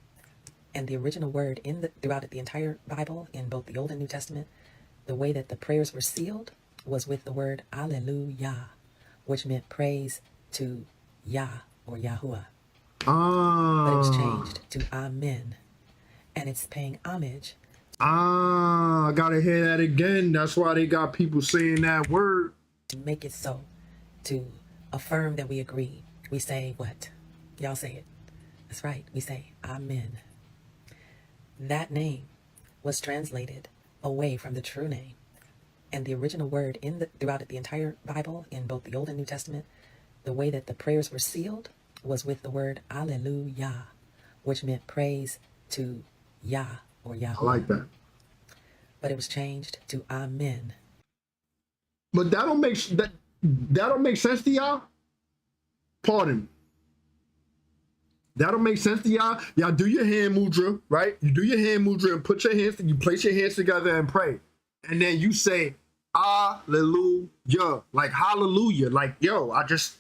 And the original word throughout the entire Bible, in both the Old and New Testament, the way that the prayers were sealed was with the word Alleluia, which meant praise to Yah or Yahuwah. But it was changed to Amen. And it's paying homage. I gotta hear that again. That's why they got people saying that word. To make it so, to affirm that we agree. We say what? Y'all say it. That's right. We say Amen. That name was translated away from the true name. And the original word throughout the entire Bible, in both the Old and New Testament, the way that the prayers were sealed was with the word Alleluia, which meant praise to Yah or Yahuwah. I like that. But it was changed to Amen. But that don't make sense to y'all. Pardon. That don't make sense to y'all. Y'all do your hand mudra, right? You do your hand mudra and put your hands, you place your hands together and pray. And then you say, Hallelujah. Like hallelujah. Like, yo, I just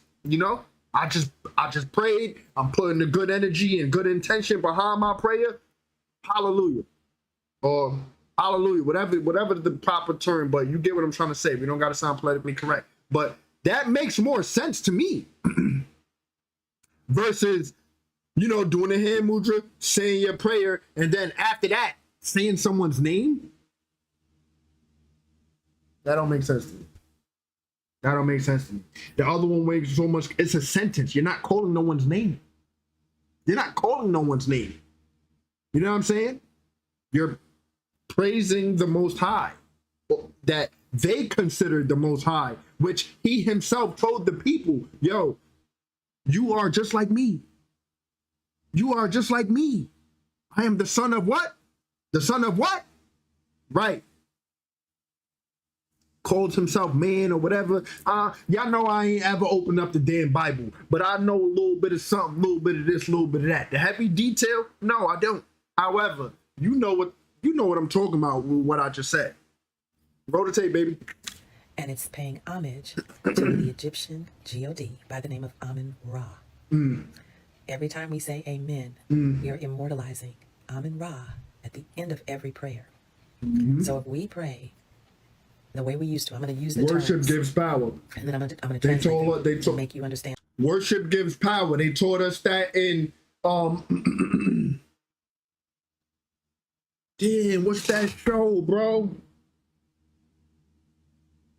prayed. I'm putting the good energy and good intention behind my prayer. Hallelujah. Or hallelujah, whatever the proper term, but you get what I'm trying to say. We don't got to sound politically correct. But that makes more sense to me versus, doing a hand mudra, saying your prayer, and then after that, saying someone's name. That don't make sense to me. That don't make sense to me. The other one makes so much, it's a sentence. You're not calling no one's name. You're not calling no one's name. You know what I'm saying? You're praising the Most High, that they considered the Most High, which he himself told the people, yo, you are just like me. You are just like me. I am the son of what? The son of what? Right. Calls himself man or whatever. Y'all know I ain't ever opened up the damn Bible, but I know a little bit of something, a little bit of this, a little bit of that. The heavy detail? No, I don't. However, you know what I'm talking about with what I just said. Roll the tape, baby. And it's paying homage to the Egyptian god by the name of Amun-Ra. Every time we say amen, we are immortalizing Amun-Ra at the end of every prayer. So if we pray the way we used to, I'm going to use the worship terms, gives power. and then I'm going to translate to make you understand. Worship gives power. They taught us that in damn, what's that show, bro?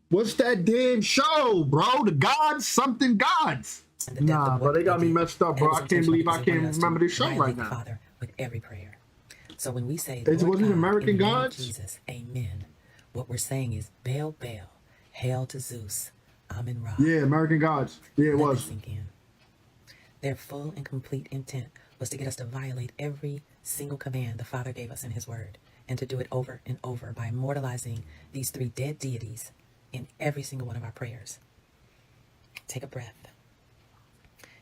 What's that damn show, bro? The gods, something gods. Nah, bro, they got me messed up, bro. I can't believe I can't remember this show right now. Father with every prayer. So when we say, It wasn't American Gods? Jesus, amen. What we're saying is, Baal, Baal, hail to Zeus, Amun-Ra. Yeah, American Gods. Yeah, it was. Sink in. Their full and complete intent was to get us to violate every single command the Father gave us in his word, and to do it over and over by immortalizing these three dead deities in every single one of our prayers. Take a breath.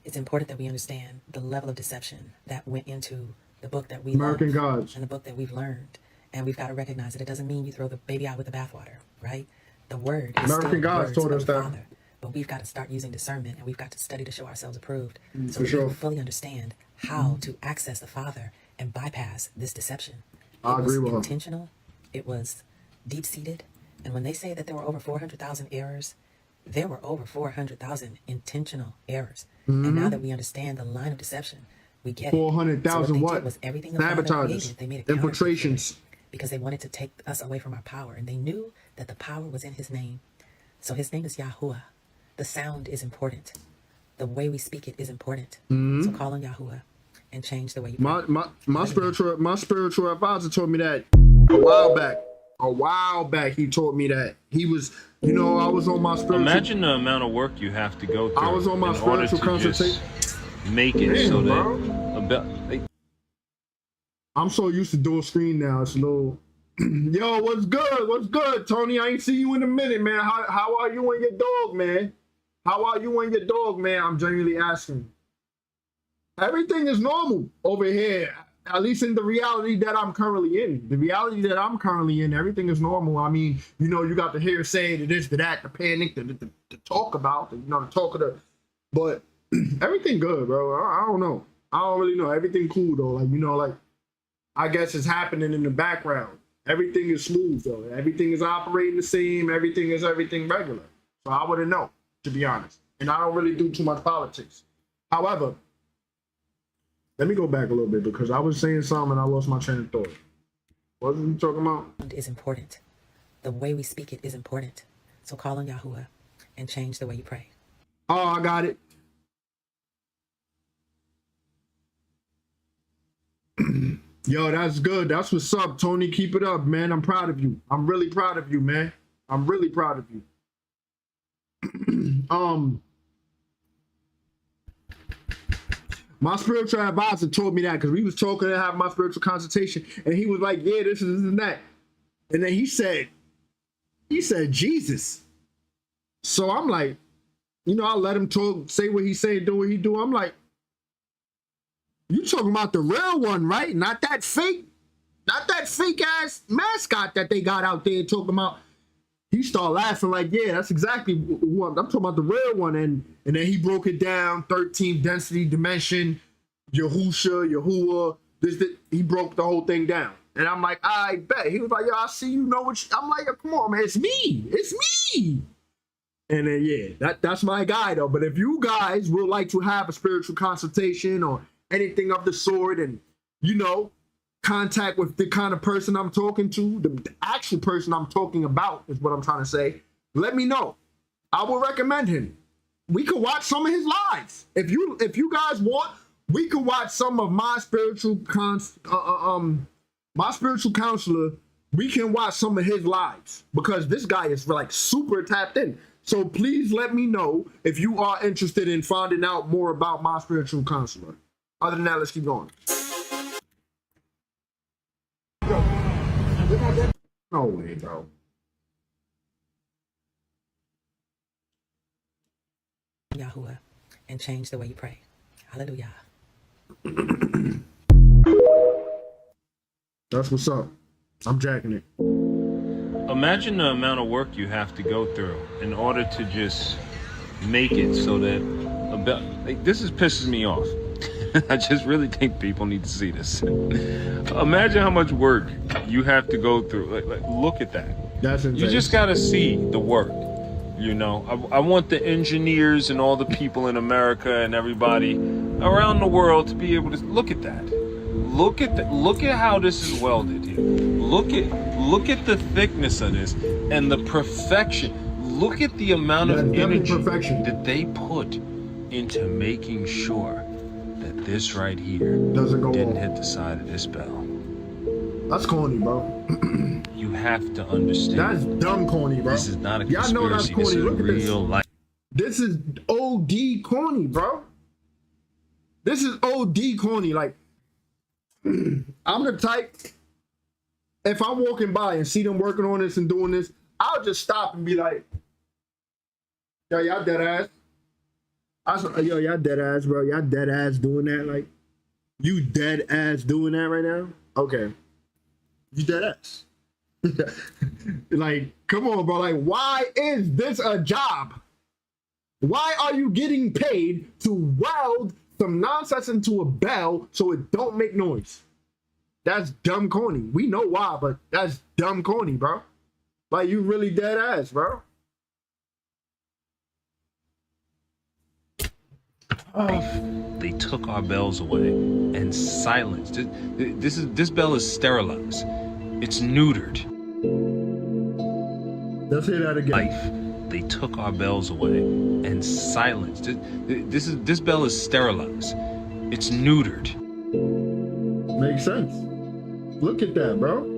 It's important that we understand the level of deception that went into the book that we American love Gods and the book that we've learned. And we've got to recognize that it doesn't mean you throw the baby out with the bathwater, right? The word is American still Gods the taught words us of the that. Father. But we've got to start using discernment, and we've got to study to show ourselves approved, so for we sure. can fully understand how to access the Father and bypass this deception. I agree with her. Intentional, It was deep-seated. And when they say that there were over 400,000 errors, there were over 400,000 intentional errors. And now that we understand the line of deception, we get it. 400,000 so what? Did was everything the Father Sabotages, created, they made it counterfeit infiltrations. because they wanted to take us away from our power. And they knew that the power was in his name. So his name is Yahuwah. The sound is important. The way we speak it is important. So call on Yahuwah and change the way you my spiritual advisor told me that a while back. A while back, he told me that he was, you know, I was on my spiritual. Imagine the amount of work you have to go through. I was on my in order spiritual to consultation. just make it so that I'm so used to dual screen now. It's a little. Yo, what's good? What's good, Tony? I ain't see you in a minute, man. How are you and your dog, man? How are you and your dog, man? I'm genuinely asking. Everything is normal over here, at least in the reality that I'm currently in. The reality that I'm currently in, everything is normal. I mean, you know, you got the hearsay, the this, the that, the panic, the talk about, you know, the talk of the, but everything good, bro. I don't know. I don't really know. Everything cool though. Like, you know, like I guess it's happening in the background. Everything is smooth though. Everything is operating the same. Everything is regular. So I wouldn't know, to be honest. And I don't really do too much politics. However, let me go back a little bit because I was saying something and I lost my train of thought. What was you talking about? is important. The way we speak it is important. So call on Yahuwah and change the way you pray. Oh, I got it. Yo, that's good. That's what's up, Tony. Keep it up, man. I'm proud of you. I'm really proud of you, man. I'm really proud of you. My spiritual advisor told me that because we was talking and having my spiritual consultation, and he was like, "Yeah, this and that," and then he said, Jesus. So I'm like, you know, I let him talk, say what he say, do what he do. I'm like, you talking about the real one, right? Not that fake ass mascot that they got out there talking about. He started laughing like, yeah, that's exactly what I'm talking about, the real one. And then he broke it down, 13th density dimension, Yahuwah, he broke the whole thing down. And I'm like, I bet. He was like, yo, I see you know what I'm like, come on, man, it's me. And then, yeah, that's my guy, though. But if you guys would like to have a spiritual consultation or anything of the sort and, you know, contact with the kind of person I'm talking to, the actual person I'm talking about is what I'm trying to say, let me know. I will recommend him. We could watch some of his lives. If you guys want, we could watch some of my spiritual counselor. We can watch some of his lives because this guy is like super tapped in. So please let me know if you are interested in finding out more about my spiritual counselor. Other than that, let's keep going. No way, bro. Yahuwah and change the way you pray. Hallelujah. That's what's up. I'm jacking it. Imagine the amount of work you have to go through in order to just make it so that this pisses me off. I just really think people need to see this. Imagine how much work you have to go through. Like look at that. That's insane. You just gotta see the work. You know, I want the engineers and all the people in America and everybody around the world to be able to look at that. Look at how this is welded here. Look at the thickness of this and the perfection. Look at the amount of energy that they put into making sure that this right here didn't hit the side of this bell. That's corny, bro. You have to understand. That's dumb corny, bro. This is not a Y'all know that's conspiracy. corny. This is Look at real life. This is OD corny, bro. This is OD corny. Like, I'm the type, if I'm walking by and see them working on this and doing this, I'll just stop and be like, yo, y'all dead ass. Yo, y'all dead ass, bro. Y'all dead ass doing that. Like, you dead ass doing that right now? Okay. You dead ass. Like, come on, bro. Like, why is this a job? Why are you getting paid to weld some nonsense into a bell so it don't make noise? That's dumb corny. We know why, but that's dumb corny, bro. Like, you really dead ass, bro. They took our bells away and silenced. This bell is sterilized. It's neutered. Let's hear that again. Life. They took our bells away and silenced. This bell is sterilized. It's neutered. Makes sense. Look at that, bro.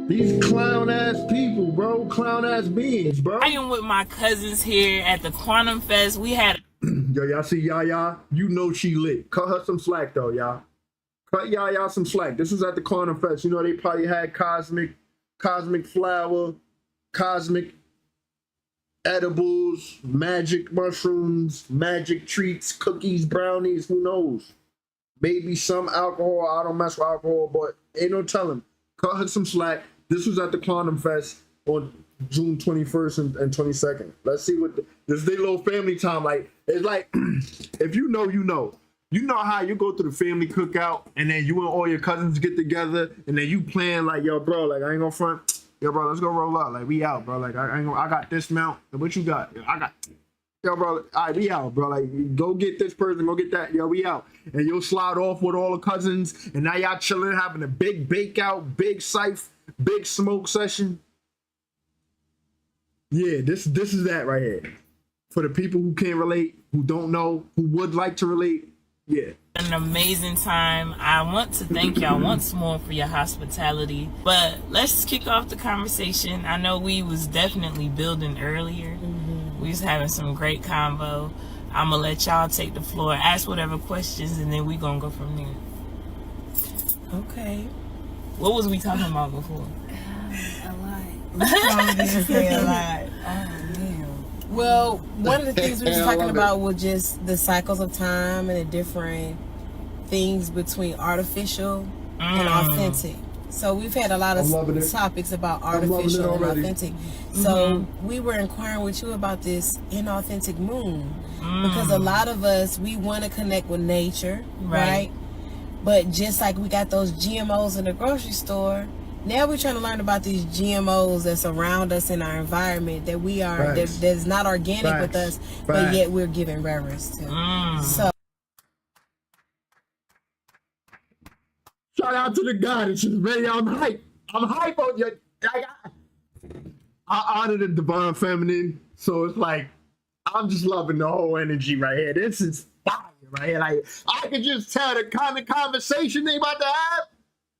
These clown ass people, bro. Clown ass beings, bro. I am with my cousins here at the Quantum Fest. We had yo, y'all see Yaya? You know she lit. Cut her some slack though, y'all. Cut Yaya some slack. This was at the Quantum Fest. You know they probably had cosmic flower, cosmic edibles, magic mushrooms, magic treats, cookies, brownies, who knows? Maybe some alcohol. I don't mess with alcohol, but ain't no telling. Cut her some slack. This was at the Quantum Fest on June 21st and 22nd. Let's see what this is their little family time. Like, it's like, if you know, you know. You know how you go to the family cookout and then you and all your cousins get together and then you plan like, yo, bro, like, I ain't gonna front. Yo, bro, let's go roll out. Like, we out, bro. Like, I got this mount. And what you got? Yo, bro, all right, we out, bro. Like, go get this person, go get that. Yo, we out. And you'll slide off with all the cousins, and now y'all chilling, having a big bake out, big scythe, big smoke session. Yeah, this is that right here. For the people who can't relate, who don't know, who would like to relate, yeah. an amazing time. I want to thank y'all once more for your hospitality. But let's kick off the conversation. I know we was definitely building earlier. We was having some great convo. I'm gonna let y'all take the floor, ask whatever questions, and then we gonna go from there. Okay. What was we talking about before? A lot. A lot. Well, one of the things we were talking about was just the cycles of time and the different things between artificial and authentic. So we've had a lot of topics about artificial and authentic. So we were inquiring with you about this inauthentic moon. Because a lot of us, we want to connect with nature, right? But just like we got those GMOs in the grocery store, now we're trying to learn about these GMOs that's around us in our environment that we are, that's not organic with us, but yet we're giving reverence to. So. Shout out to the goddesses, man. I'm hype. I'm hype on you. I honor the divine feminine, so it's like I'm just loving the whole energy right here. This is fire right here. Like I can just tell the kind of conversation they about to have.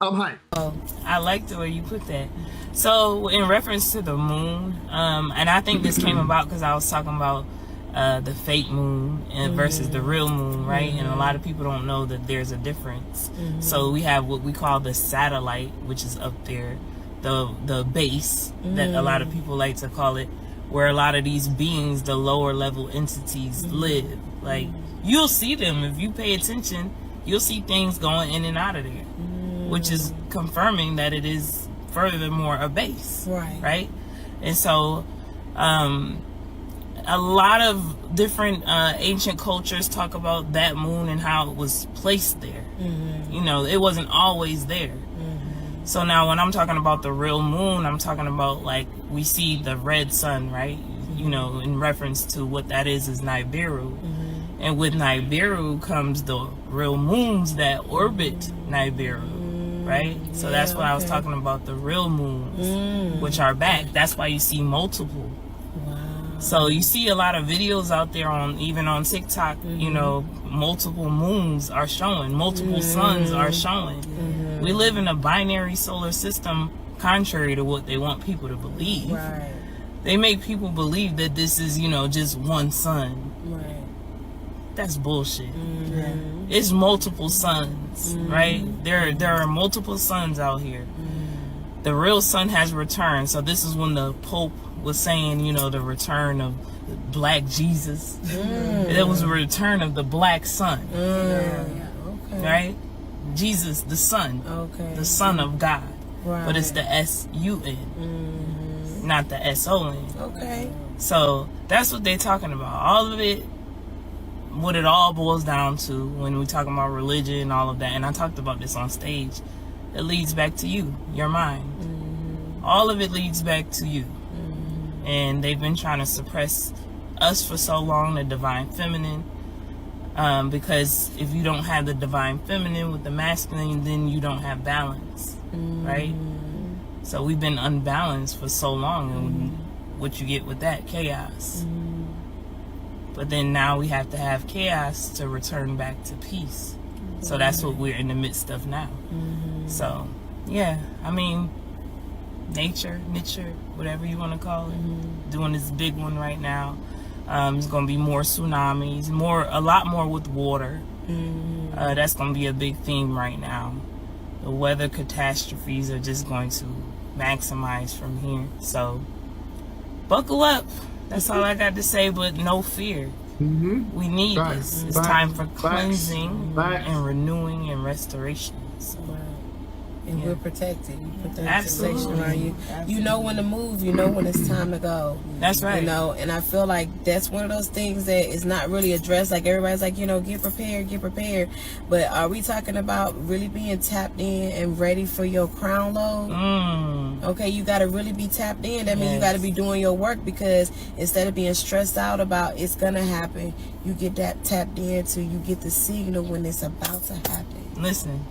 I'm hype. Oh, I like the way you put that. So in reference to the moon, and I think this came about because I was talking about the fake moon versus the real moon, right? And a lot of people don't know that there's a difference. So we have what we call the satellite, which is up there, the base that a lot of people like to call it, where a lot of these beings, the lower level entities, live. Like you'll see them if you pay attention. You'll see things going in and out of there, which is confirming that it is furthermore a base, right? And so a lot of different ancient cultures talk about that moon and how it was placed there. You know, it wasn't always there. So now when I'm talking about the real moon, I'm talking about like we see the red sun, right? You know, in reference to what that is Nibiru. And with Nibiru comes the real moons that orbit Nibiru, right? So that's why I was talking about the real moons, which are back. That's why you see multiple. So you see a lot of videos out there even on TikTok, you know, multiple moons are showing, multiple suns are showing. We live in a binary solar system, contrary to what they want people to believe. They make people believe that this is, you know, just one sun. That's bullshit. It's multiple suns, right? There are multiple suns out here. The real sun has returned. So this is when the Pope was saying, you know, the return of Black Jesus. It was a return of the black sun. Right? Jesus, the Son. The Son of God. But it's the S-U-N. Not the S-O-N. So that's what they're talking about. All of it, what it all boils down to when we talk about religion and all of that, and I talked about this on stage, it leads back to you, your mind. All of it leads back to you. And they've been trying to suppress us for so long, the divine feminine, because if you don't have the divine feminine with the masculine, then you don't have balance, right? So we've been unbalanced for so long, and what you get with that, chaos. But then now we have to have chaos to return back to peace. So that's what we're in the midst of now. So, yeah, I mean, nature, whatever you want to call it, doing this big one right now. There's going to be more tsunamis, a lot more with water. That's going to be a big theme right now. The weather catastrophes are just going to maximize from here. So, buckle up. That's all I got to say, but no fear. We need this. It's time for cleansing and renewing and restoration. So, and we're protected. You put that Absolutely. protection around you. You know when to move. You know when it's time to go. That's right. You know, and I feel like that's one of those things that is not really addressed. Like everybody's like, you know, get prepared. But are we talking about really being tapped in and ready for your crown load? Okay, you got to really be tapped in. That means you got to be doing your work, because instead of being stressed out about it's gonna happen, you get that tapped into. You get the signal when it's about to happen. Listen.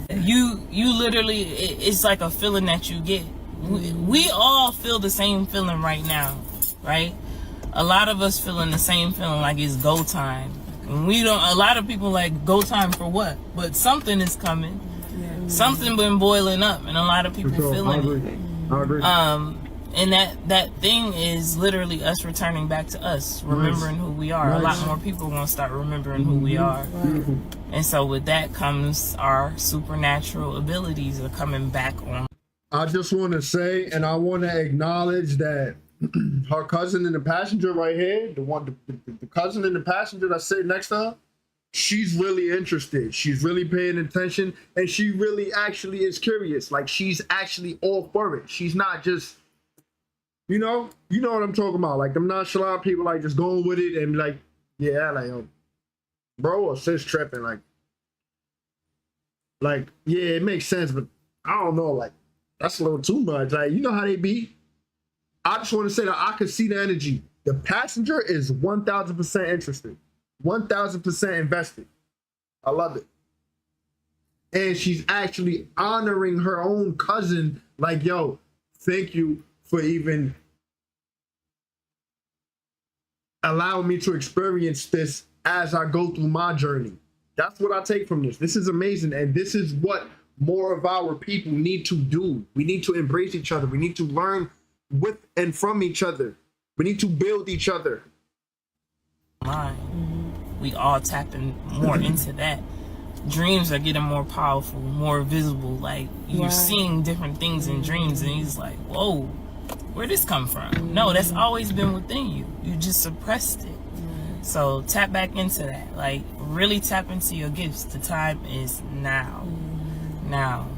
You literally, it's like a feeling that you get. We all feel the same feeling right now, right? A lot of us feeling the same feeling, like it's go time. And a lot of people like, go time for what? But something is coming. Something been boiling up, and a lot of people feeling it. I agree. And that thing is literally us returning back to us, remembering who we are. A lot more people gonna start remembering who we are. And so with that comes our supernatural abilities are coming back on. I just want to say, and I want to acknowledge that her cousin in the passenger right here, the cousin in the passenger that's sitting next to her, she's really interested. She's really paying attention, and she really actually is curious. Like, she's actually all for it. She's not just, you know what I'm talking about. Like, them nonchalant people, like, just going with it and like, yeah, like, bro or sis tripping, like, yeah, it makes sense, but I don't know, like, that's a little too much. Like, you know how they be. I just want to say that I could see the energy. The passenger is 1,000% interested, 1,000% invested. I love it. And she's actually honoring her own cousin, like, yo, thank you for even allowing me to experience this as I go through my journey. That's what I take from this. This is amazing. And this is what more of our people need to do. We need to embrace each other. We need to learn with and from each other. We need to build each other. We all tapping more into that. Dreams are getting more powerful, more visible. Like, you're seeing different things in dreams, and he's like, whoa, where'd this come from? No, that's always been within you. You just suppressed it. So tap back into that. Like, really tap into your gifts. The time is now. Now.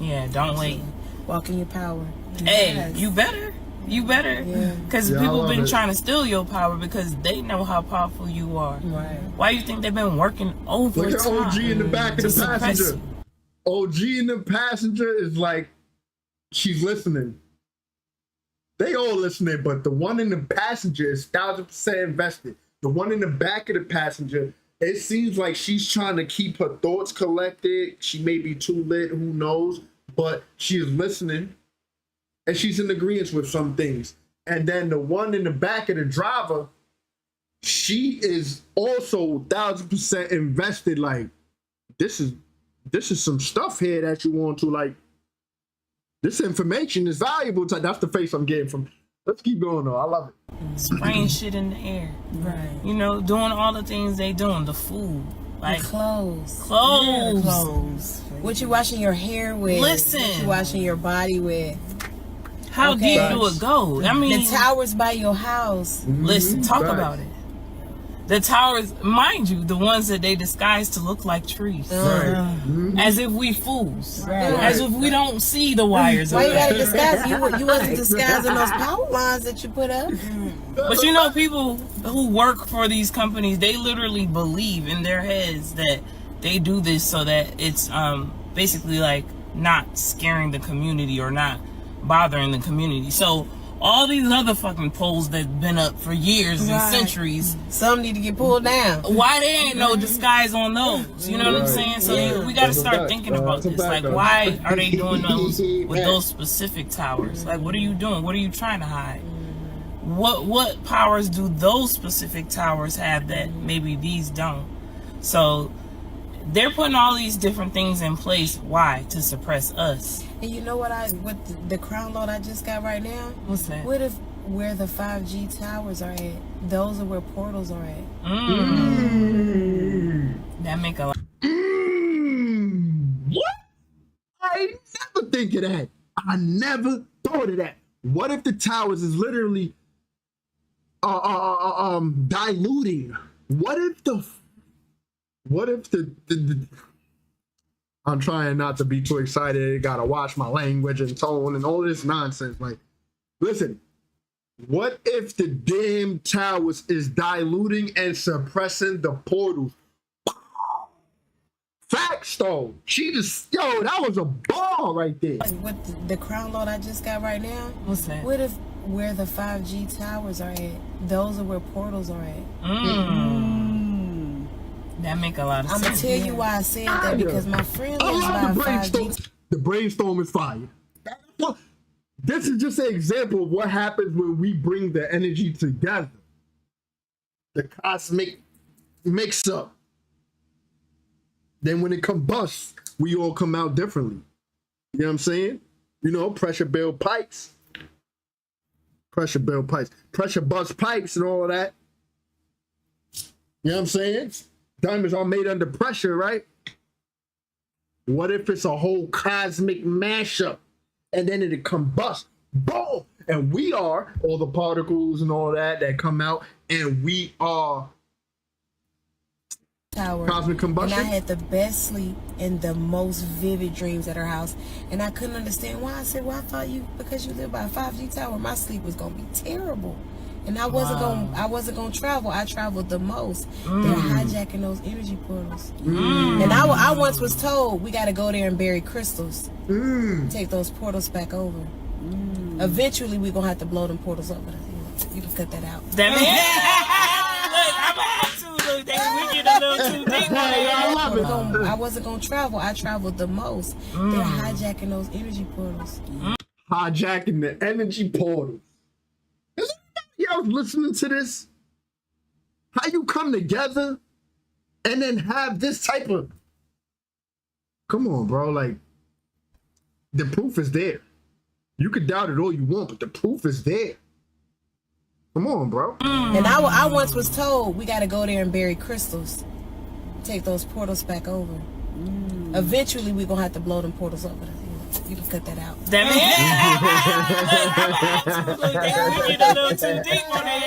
Yeah, don't wait. Walk in your power. Hey, you better. Because people been trying to steal your power because they know how powerful you are. Why do you think they've been working overtime? Look at OG in the back of the passenger. OG in the passenger is like, she's listening. They all listening, but the one in the passenger is 1,000% invested. The one in the back of the passenger, it seems like she's trying to keep her thoughts collected. She may be too lit, who knows? But she is listening, and she's in agreement with some things. And then the one in the back of the driver, she is also 1,000% invested. Like, this is some stuff here that you want to, like, this information is valuable. That's the face I'm getting from. Let's keep going though. I love it. Spraying shit in the air. You know, doing all the things they doing. The food. Like, clothes. What you washing your hair with? Listen. What you washing your body with? How deep do it go? I mean, the towers by your house. Listen, talk about it. The towers, mind you, the ones that they disguise to look like trees. Right. As if we fools. Right. As if we don't see the wires. Why you of that. gotta disguise? You wasn't disguising those power lines that you put up. But you know, people who work for these companies, they literally believe in their heads that they do this so that it's basically like not scaring the community or not bothering the community. So all these other fucking poles that've been up for years and centuries, some need to get pulled down. Why there ain't no disguise on those? You know what I'm saying? So we got to start thinking about this. Like, why are they doing those with those specific towers? Like, what are you doing? What are you trying to hide? What powers do those specific towers have that maybe these don't? So they're putting all these different things in place. Why? To suppress us. And you know what the crown load I just got right now? What's that? What if where the 5G towers are at, those are where portals are at? That make a lot. What? I never think of that. I never thought of that. What if the towers is literally diluting? What if the I'm trying not to be too excited. Gotta watch my language and tone and all this nonsense. Like, listen, what if the damn towers is diluting and suppressing the portals? Facts though. She just, that was a ball right there. What the crown load I just got right now? What's that? What if where the 5G towers are at, those are where portals are at? That make a lot of I'm sense. gonna tell you why I said that, because my friend lives by 5G. The brainstorm is fire. This is just an example of what happens when we bring the energy together. The cosmic mix-up. Then when it combusts, we all come out differently. You know what I'm saying? You know, pressure build pipes. Pressure build pipes. Pressure bust pipes and all of that. You know what I'm saying? Diamonds are made under pressure, right? What if it's a whole cosmic mashup and then it combusts? Boom! And we are all the particles and all that come out, and we are tower. Cosmic combustion? And I had the best sleep and the most vivid dreams at her house. And I couldn't understand why. I said, well, I thought because you live by a 5G tower, my sleep was gonna be terrible. And I wasn't gonna travel. I traveled the most. They're hijacking those energy portals. And I once was told we gotta go there and bury crystals. Take those portals back over. Eventually we're gonna have to blow them portals up, but you can cut that out. That look, we get a little too deep on it. I wasn't gonna travel. I traveled the most. They're hijacking those energy portals. Hijacking the energy portals. Y'all listening to this? How you come together and then have this type of... Come on, bro. Like, the proof is there. You could doubt it all you want, but the proof is there. Come on, bro. And I once was told we got to go there and bury crystals. Take those portals back over. Eventually, we're going to have to blow them portals up. But you can cut that out. That we get a little too deep on it.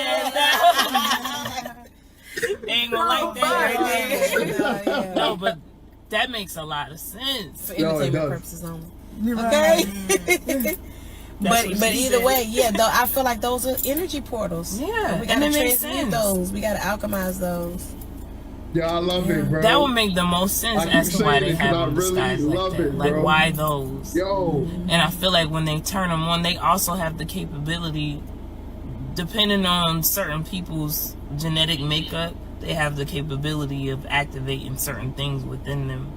They ain't gonna like that right there. No, but that makes a lot of sense. For entertainment purposes only. Okay? But either way, though I feel like those are energy portals. Yeah, and we gotta transmute those. We gotta alchemize those. Yeah, I love it, bro. That would make the most sense as to why they have them disguised like that. Like, why those? Yo. And I feel like when they turn them on, they also have the capability, depending on certain people's genetic makeup, they have the capability of activating certain things within them.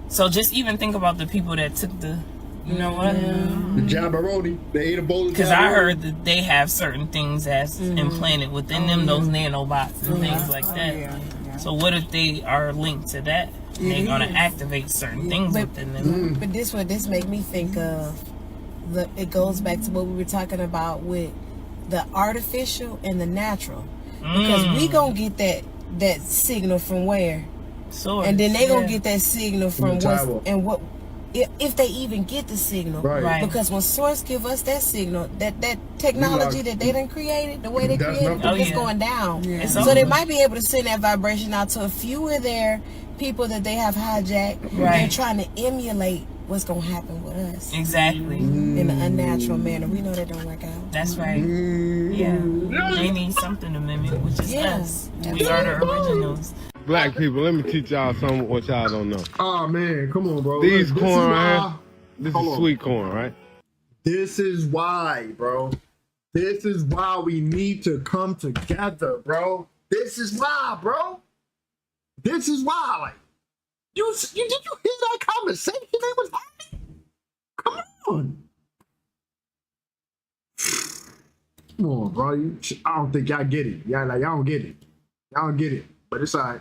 So just even think about the people that took the, you know what? The Jabberoni. They ate a bowl of Because I heard that they have certain things that's implanted within them, those nanobots and things like that. So what if they are linked to that? They're gonna activate certain things within them. But this make me think of it goes back to what we were talking about with the artificial and the natural. Because we gonna get that signal from where? Source. And then they gonna get that signal from what if they even get the signal. Right. Because when Source give us that signal, that technology that they done created, the way they created it, it's going down. Yeah. So they might be able to send that vibration out to a few of their people that they have hijacked. They're trying to emulate what's going to happen with us. Exactly. In an unnatural manner. We know that don't work out. That's right. Yeah. They need something to mimic, which is us. We are the originals. Black people, let me teach y'all something what y'all don't know. Oh man, come on, bro. These Look, corn right here, this is sweet corn, right? This is why, bro. This is why we need to come together, bro. This is why, bro. This is why, like, you did you hear that conversation they was having? Come on. Come on, bro. I don't think y'all get it. Y'all don't get it. Y'all don't get it. But it's all right.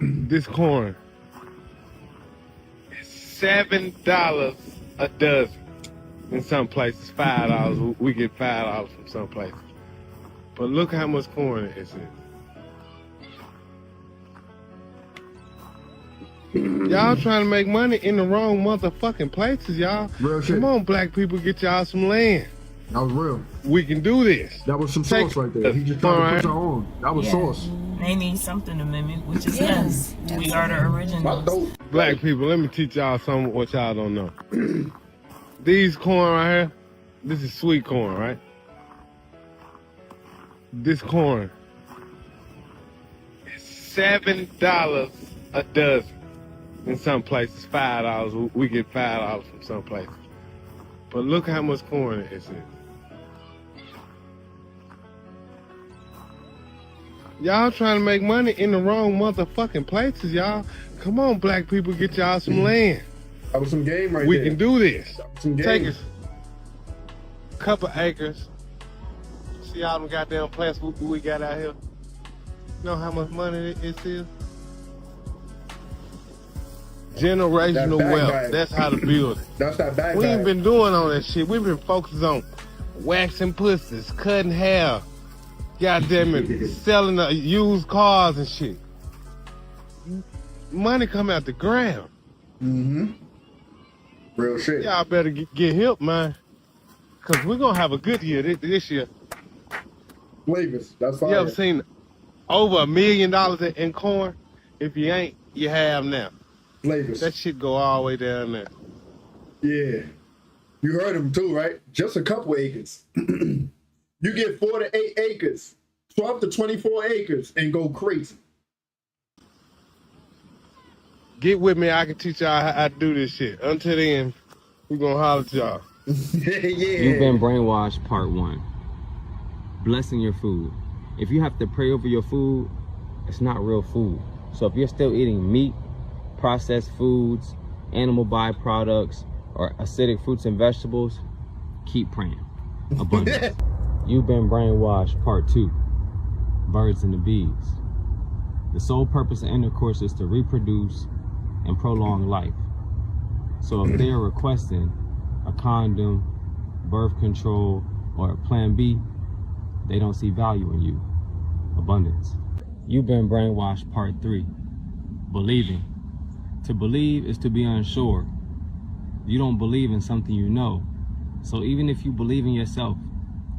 This corn is $7 a dozen. In some places, $5. We get $5 from some places. But look how much corn it is. Y'all trying to make money in the wrong motherfucking places, y'all. Real shit. Come on, black people, get y'all some land. That was real. We can do this. That was some sauce right there. He just tried to put your own. That was sauce. They need something to mimic, which is us. We are the originals. Black people, let me teach y'all something what y'all don't know. These corn right here, this is sweet corn, right? This corn is $7 a dozen. In some places, $5. We get $5 from some places. But look how much corn it is. Y'all trying to make money in the wrong motherfucking places, y'all. Come on, black people, get y'all some land. That was some game right there. We can do this. Some game. Take us a couple acres. See all them goddamn plants we got out here? You know how much money it is? Generational wealth. That's how to build it. That's that bag. We ain't been doing all that shit. We've been focused on waxing pussies, cutting hair, goddamn it, selling the used cars and shit. Money come out the ground. Mm-hmm. Real shit. Y'all better get hip, man. Cause we're gonna have a good year this year. Flavors. That's fine. You ever seen over $1 million in corn? If you ain't, you have now. Flavors. That shit go all the way down there. Yeah. You heard him too, right? Just a couple acres. You get 4 to 8 acres, 12 to 24 acres, and go crazy. Get with me, I can teach y'all how to do this shit. Until then, we gonna holler at y'all. Yeah. You've been brainwashed, part 1. Blessing your food. If you have to pray over your food, it's not real food. So if you're still eating meat, processed foods, animal byproducts, or acidic fruits and vegetables, keep praying. Abundance. You've been brainwashed, part 2. Birds and the bees. The sole purpose of intercourse is to reproduce and prolong life. So if they are requesting a condom, birth control, or a plan B, they don't see value in you. Abundance. You've been brainwashed, part 3. Believing. To believe is to be unsure. You don't believe in something you know. So even if you believe in yourself,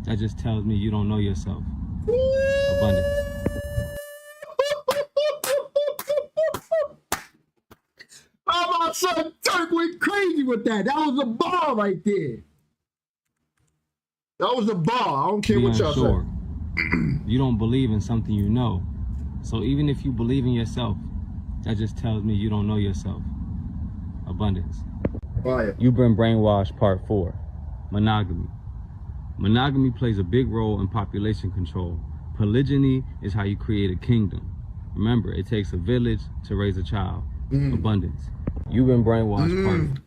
that just tells me you don't know yourself. Abundance. Oh, my son Turk went crazy with that. That was a bar right there. That was a bar. I don't care what y'all say. You don't believe in something you know. So even if you believe in yourself, that just tells me you don't know yourself. Abundance. Fire. You've been brainwashed, part 4. Monogamy. Monogamy plays a big role in population control. Polygyny is how you create a kingdom. Remember, it takes a village to raise a child. Abundance. You've been brainwashed, part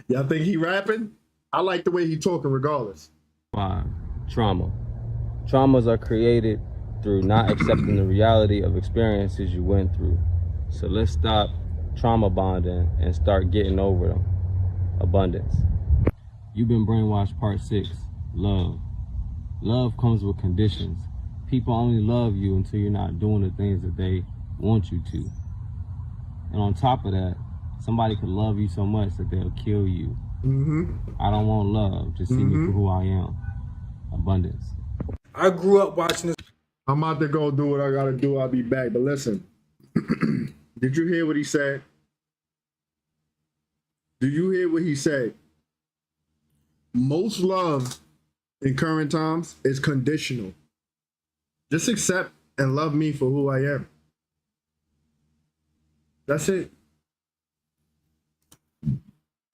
Y'all think he rapping? I like the way he talking regardless. 5. Trauma. Traumas are created through not accepting the reality of experiences you went through. So let's stop trauma bonding and start getting over them. Abundance. You've been brainwashed, part 6. Love. Love comes with conditions. People only love you until you're not doing the things that they want you to. And on top of that, somebody could love you so much that they'll kill you. I don't want love. Just see me for who I am. Abundance. I grew up watching this. I'm about to go do what I gotta do. I'll be back. But listen, did you hear what he said? Do you hear what he said? Most love in current times is conditional. Just accept and love me for who I am. That's it.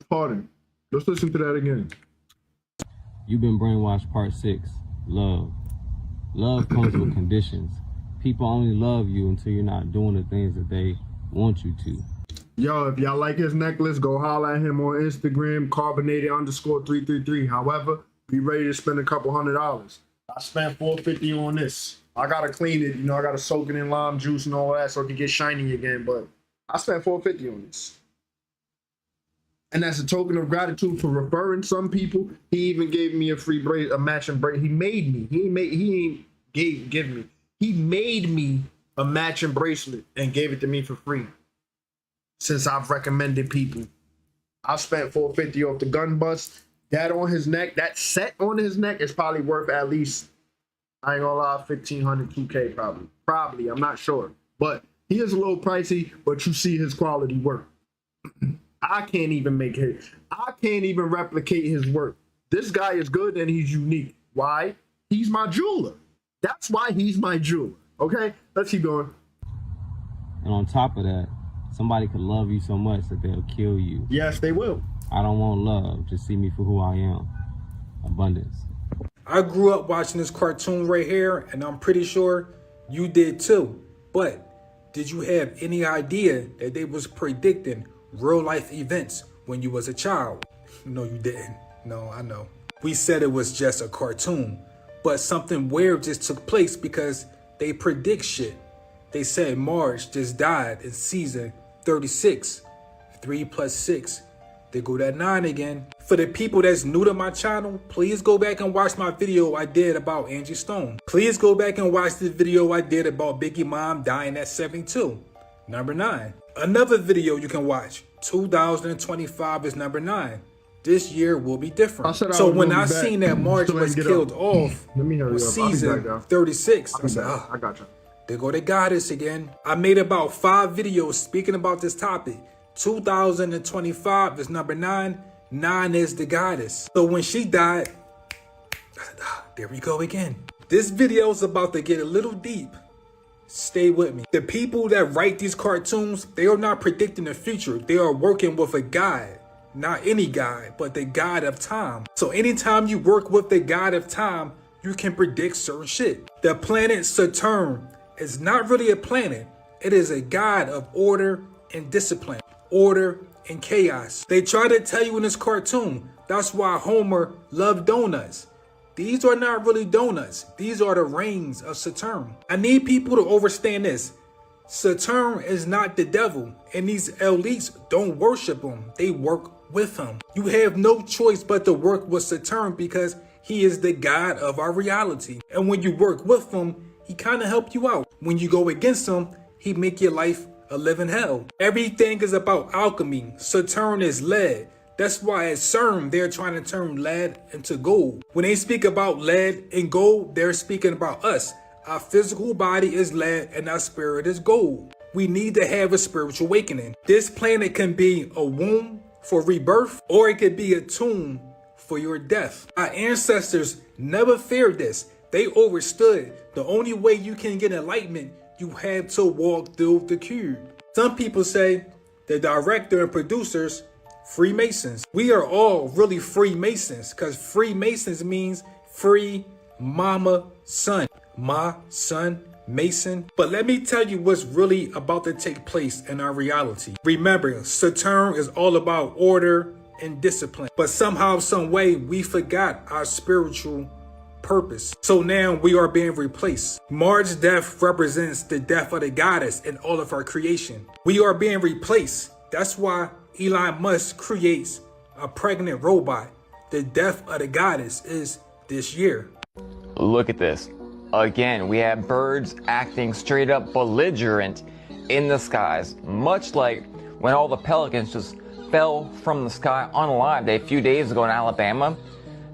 Pardon. Let's listen to that again. You've been brainwashed, part 6. Love. Love comes with conditions. People only love you until you're not doing the things that they want you to. Yo, if y'all like his necklace, go holler at him on Instagram, carbonated_333. However, be ready to spend a couple $100. I spent $450 on this. I gotta clean it, you know, I gotta soak it in lime juice and all that so it can get shiny again, but I spent $450 on this. And that's a token of gratitude for referring some people. He even gave me a free bracelet, a matching bracelet. He made me. He made me a matching bracelet and gave it to me for free. Since I've recommended people, I spent $450 off the gun bust. That on his neck, that set on his neck is probably worth at least, I ain't gonna lie, $1,500, $2K probably. Probably, I'm not sure. But he is a little pricey, but you see his quality work. I can't even replicate his work. This guy is good and he's unique. Why? He's my jeweler. That's why he's my jeweler. Okay, let's keep going. And on top of that, somebody could love you so much that they'll kill you. Yes, they will. I don't want love. Just see me for who I am. Abundance. I grew up watching this cartoon right here, and I'm pretty sure you did too. But did you have any idea that they was predicting real life events when you was a child? No, you didn't. No, I know. We said it was just a cartoon, but something weird just took place because they predict shit. They said Marge just died in season 36. 3 + 6. They go that 9 again. For the people that's new to my channel, please go back and watch my video I did about Angie Stone. Please go back and watch the video I did about Biggie Mom dying at 72. Number 9. Another video you can watch. 2025 is number 9. This year will be different. So when I seen that Marge was killed off with season 36, I said, oh, I got you. There go the goddess again. I made about 5 videos speaking about this topic. 2025 is number 9. 9 is the goddess. So when she died, there we go again. This video is about to get a little deep. Stay with me. The people that write these cartoons, they are not predicting the future. They are working with a god. Not any god, but the god of time. So anytime you work with the god of time, you can predict certain shit. The planet Saturn is not really a planet. It is a god of order and discipline. Order and chaos. They try to tell you in this cartoon. That's why Homer loved donuts. These are not really donuts. These are the rings of Saturn. I need people to understand this. Saturn is not the devil, and these elites don't worship him. They work with him. You have no choice but to work with Saturn because he is the god of our reality. And when you work with him, he kind of help you out. When you go against him, he make your life a living hell. Everything is about alchemy. Saturn is lead. That's why at CERN, they're trying to turn lead into gold. When they speak about lead and gold, they're speaking about us. Our physical body is lead and our spirit is gold. We need to have a spiritual awakening. This planet can be a womb for rebirth, or it could be a tomb for your death. Our ancestors never feared this. They understood the only way you can get enlightenment, you have to walk through the cube. Some people say the director and producers, Freemasons. We are all really Freemasons because Freemasons means free mama son. Ma, son, Mason. But let me tell you what's really about to take place in our reality. Remember, Saturn is all about order and discipline. But somehow, some way, we forgot our spiritual purpose. So now we are being replaced. Marge's death represents the death of the goddess in all of our creation. We are being replaced. That's why Elon Musk creates a pregnant robot. The death of the goddess is this year. Look at this. Again, we have birds acting straight up belligerent in the skies, much like when all the pelicans just fell from the sky unalived a few days ago in Alabama.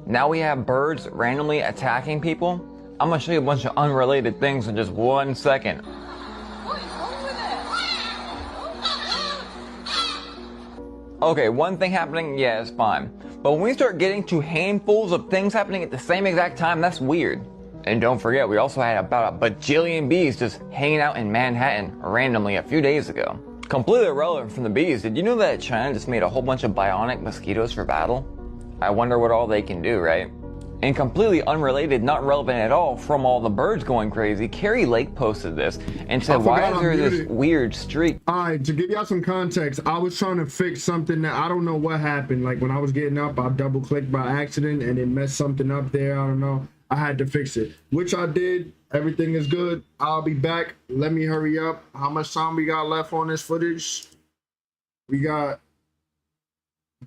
Now we have birds randomly attacking people. I'm gonna show you a bunch of unrelated things in just 1 second. Okay, one thing happening, yeah, it's fine. But when we start getting to handfuls of things happening at the same exact time, that's weird. And don't forget, we also had about a bajillion bees just hanging out in Manhattan randomly a few days ago. Completely irrelevant from the bees, did you know that China just made a whole bunch of bionic mosquitoes for battle? I wonder what all they can do, right? And completely unrelated, not relevant at all from all the birds going crazy, Carrie Lake posted this and said, why is there this weird streak? Alright, to give y'all some context, I was trying to fix something that I don't know what happened. Like when I was getting up, I double clicked by accident and it messed something up there. I don't know. I had to fix it, which I did. Everything is good. I'll be back. Let me hurry up. How much time we got left on this footage? We got,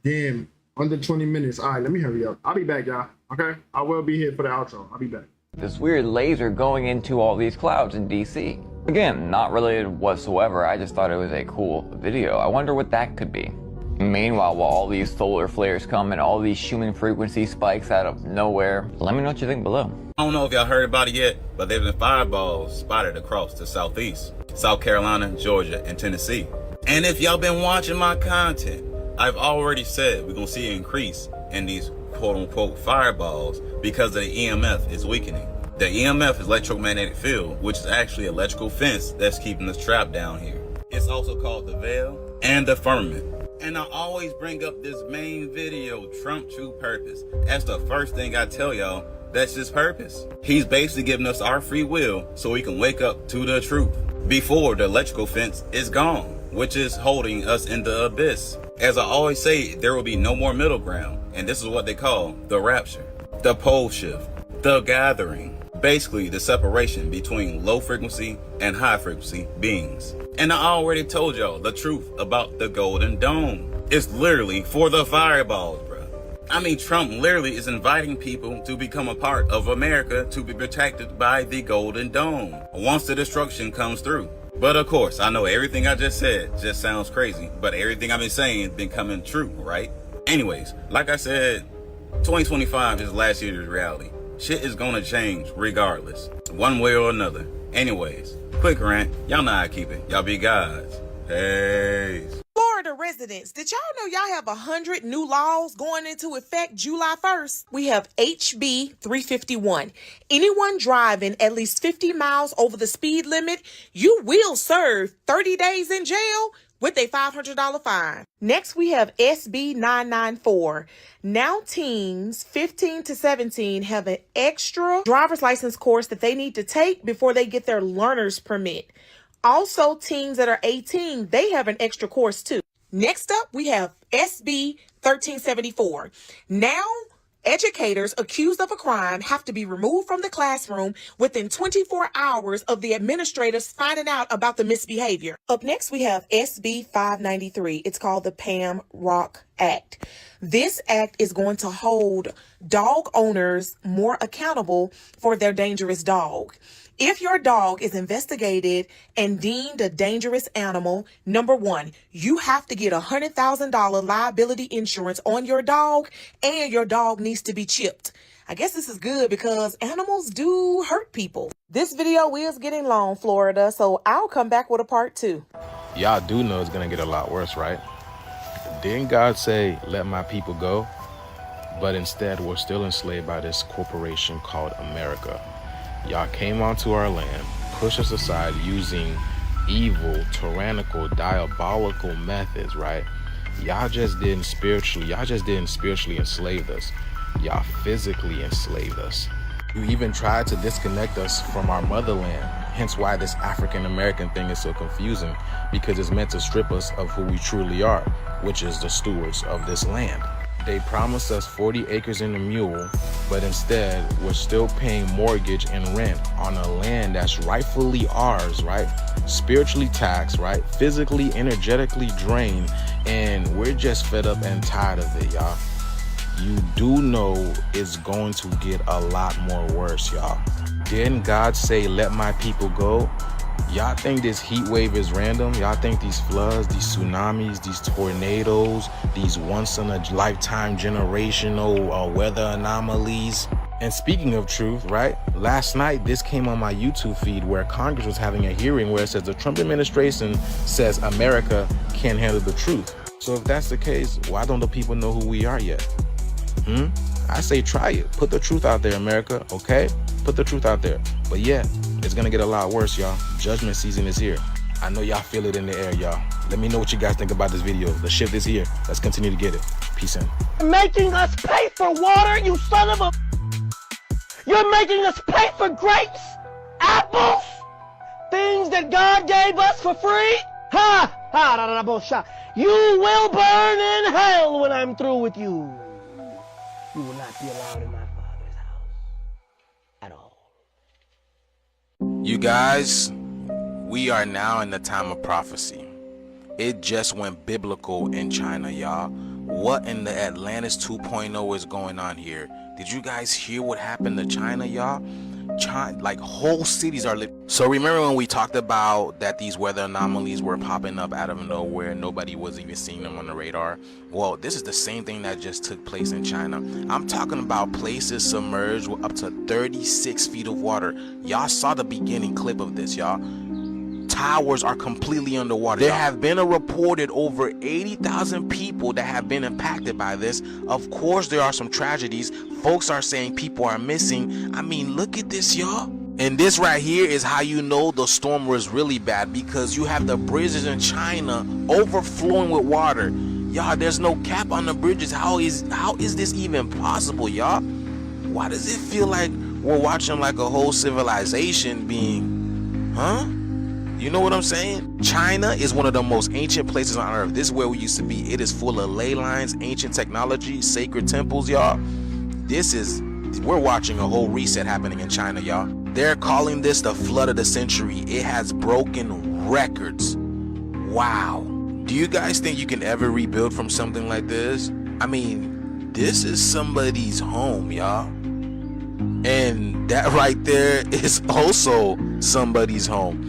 damn, under 20 minutes. All right, let me hurry up. I'll be back, y'all. Okay? I will be here for the outro. I'll be back. This weird laser going into all these clouds in DC. Again, not related whatsoever. I just thought it was a cool video. I wonder what that could be. Meanwhile, while all these solar flares come and all these Schumann frequency spikes out of nowhere, let me know what you think below. I don't know if y'all heard about it yet, but there's been fireballs spotted across the southeast, South Carolina, Georgia, and Tennessee. And if y'all been watching my content, I've already said we're gonna see an increase in these quote-unquote fireballs because the EMF is weakening. The EMF is electromagnetic field, which is actually an electrical fence that's keeping us trapped down here. It's also called the veil and the firmament. And I always bring up this main video, Trump True Purpose. That's the first thing I tell y'all, that's his purpose. He's basically giving us our free will so we can wake up to the truth before the electrical fence is gone, which is holding us in the abyss. As I always say, there will be no more middle ground, and this is what they call the rapture, the pole shift, the gathering, basically the separation between low frequency and high frequency beings. And I already told y'all the truth about the Golden Dome. It's literally for the fireballs, bro. I mean, Trump literally is inviting people to become a part of America to be protected by the Golden Dome once the destruction comes through. But of course, I know everything I just said just sounds crazy, but everything I've been saying has been coming true, right? Anyways, like I said, 2025 is last year's reality. Shit is gonna change regardless, one way or another. Anyways, quick rant, y'all know how I keep it. Y'all be gods. Peace. Florida residents, did y'all know y'all have 100 new laws going into effect July 1st? We have HB 351. Anyone driving at least 50 miles over the speed limit, you will serve 30 days in jail with a $500 fine. Next, we have SB 994. Now teens 15 to 17 have an extra driver's license course that they need to take before they get their learner's permit. Also, teens that are 18, they have an extra course too. Next up, we have SB 1374. Now, educators accused of a crime have to be removed from the classroom within 24 hours of the administrators finding out about the misbehavior. Up next, we have SB 593. It's called the Pam Rock Act. This act is going to hold dog owners more accountable for their dangerous dog. If your dog is investigated and deemed a dangerous animal, number one, you have to get $100,000 liability insurance on your dog, and your dog needs to be chipped. I guess this is good because animals do hurt people. This video is getting long, Florida, so I'll come back with a part 2. Y'all do know it's gonna get a lot worse, right? Didn't God say, let my people go? But instead, we're still enslaved by this corporation called America. Y'all came onto our land, pushed us aside using evil, tyrannical, diabolical methods, right? Y'all just didn't spiritually enslave us. Y'all physically enslaved us. You even tried to disconnect us from our motherland, hence why this African American thing is so confusing, because it's meant to strip us of who we truly are, which is the stewards of this land. They promised us 40 acres and a mule, but instead we're still paying mortgage and rent on a land that's rightfully ours, right? Spiritually taxed, right? Physically, energetically drained, and we're just fed up and tired of it, y'all. You do know it's going to get a lot more worse, y'all. Didn't God say, let my people go? Y'all think this heat wave is random? Y'all think these floods, these tsunamis, these tornadoes, these once-in-a-lifetime generational weather anomalies? And speaking of truth, right? Last night, this came on my YouTube feed where Congress was having a hearing where it says the Trump administration says America can't handle the truth. So if that's the case, why don't the people know who we are yet? I say try it. Put the truth out there, America, okay? Put the truth out there. But yeah, it's gonna get a lot worse, y'all. Judgment season is here. I know y'all feel it in the air, y'all. Let me know what you guys think about this video. The shift is here. Let's continue to get it. Peace in. Making us pay for water, you son of a... You're making us pay for grapes, apples, things that God gave us for free? Ha! Ha! Da, da, da, bullshit. You will burn in hell when I'm through with you. You will not be allowed in my Father's house at all. You guys, we are now in the time of prophecy. It just went biblical in China, y'all. What in the Atlantis 2.0 is going on here? Did you guys hear what happened to China, y'all? China, like whole cities are lit. So remember when we talked about that these weather anomalies were popping up out of nowhere, nobody was even seeing them on the radar? Well, this is the same thing that just took place in China. I'm talking about places submerged with up to 36 feet of water. Y'all saw the beginning clip of this, y'all. Towers are completely underwater. There have been a reported over 80,000 people that have been impacted by this. Of course, there are some tragedies. Folks are saying people are missing. I mean, look at this, y'all. And this right here is how you know the storm was really bad, because you have the bridges in China overflowing with water. Y'all, there's no cap on the bridges. How is this even possible, y'all? Why does it feel like we're watching like a whole civilization being, You know what I'm saying? China is one of the most ancient places on earth. This is where we used to be. It is full of ley lines, ancient technology, sacred temples, y'all. We're watching a whole reset happening in China, y'all. They're calling this the flood of the century. It has broken records. Wow. Do you guys think you can ever rebuild from something like this? I mean, this is somebody's home, y'all. And that right there is also somebody's home.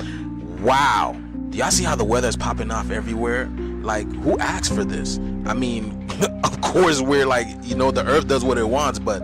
Wow. Do y'all see how the weather is popping off everywhere? Like, who asked for this? I mean, of course we're like, the earth does what it wants, but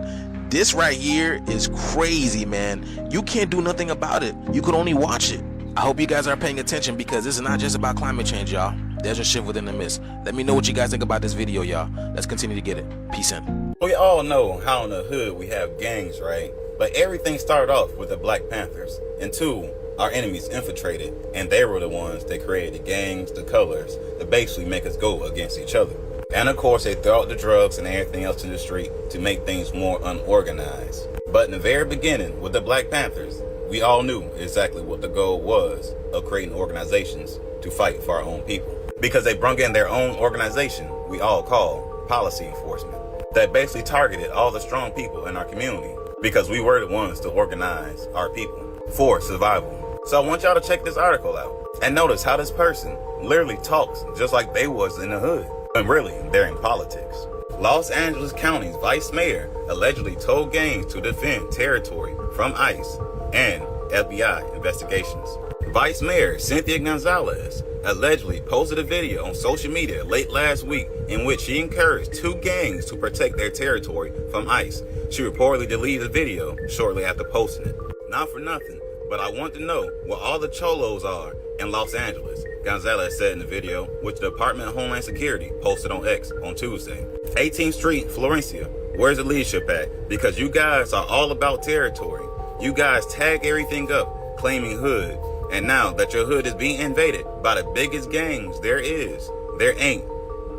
this right here is crazy, man. You can't do nothing about it. You could only watch it. I hope you guys are paying attention, because this is not just about climate change, y'all. There's a shift within the mist. Let me know what you guys think about this video, y'all. Let's continue to get it. Peace in. We all know how in the hood we have gangs, right? But everything started off with the Black Panthers. And two, our enemies infiltrated, and they were the ones that created the gangs, the colors, that basically make us go against each other. And of course, they throw out the drugs and everything else in the street to make things more unorganized. But in the very beginning, with the Black Panthers, we all knew exactly what the goal was of creating organizations to fight for our own people. Because they brung in their own organization we all call policy enforcement, that basically targeted all the strong people in our community, because we were the ones to organize our people for survival. So I want y'all to check this article out and notice how this person literally talks just like they was in the hood, and really they're in politics. Los Angeles County's vice mayor allegedly told gangs to defend territory from ICE and FBI investigations. Vice Mayor Cynthia Gonzalez allegedly posted a video on social media late last week in which she encouraged two gangs to protect their territory from ICE. She reportedly deleted the video shortly after posting it. Not for nothing, but I want to know where all the cholos are in Los Angeles, Gonzalez said in the video, which the Department of Homeland Security posted on X on Tuesday. 18th Street, Florencia, where's the leadership at? Because you guys are all about territory. You guys tag everything up, claiming hood. And now that your hood is being invaded by the biggest gangs there ain't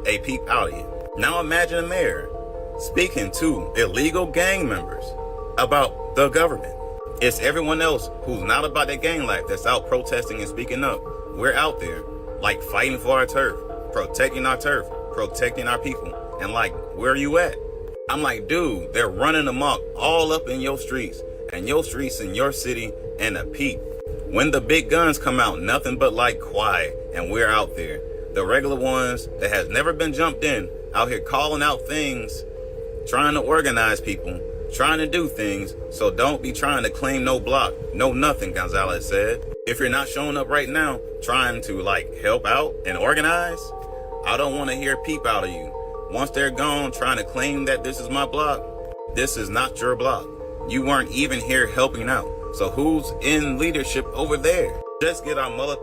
a peep out of you. Now imagine a mayor speaking to illegal gang members about the government. It's everyone else who's not about that gang life that's out protesting and speaking up. We're out there, like, fighting for our turf, protecting our people. And like, where are you at? I'm like, dude, they're running amok all up in your streets, and your streets in your city, and a peep. When the big guns come out, nothing but like quiet, and we're out there. The regular ones that has never been jumped in, out here calling out things, trying to organize people, trying to do things, so don't be trying to claim no block, no nothing, Gonzalez said. If you're not showing up right now, trying to help out and organize, I don't want to hear peep out of you. Once they're gone trying to claim that this is my block, this is not your block. You weren't even here helping out. So who's in leadership over there? Just get our mullet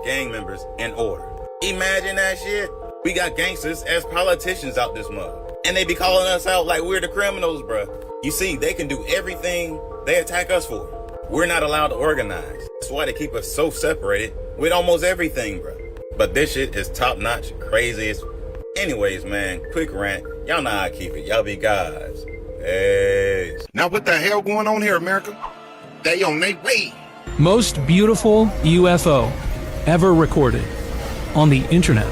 gang members in order. Imagine that shit. We got gangsters as politicians out this mug. And they be calling us out like we're the criminals, bruh. You see, they can do everything they attack us for. We're not allowed to organize. That's why they keep us so separated with almost everything, bruh. But this shit is top-notch, craziest. Anyways, man, quick rant. Y'all know how I keep it. Y'all be guys. Hey. Now what the hell going on here, America? They on their way. Most beautiful UFO ever recorded on the internet.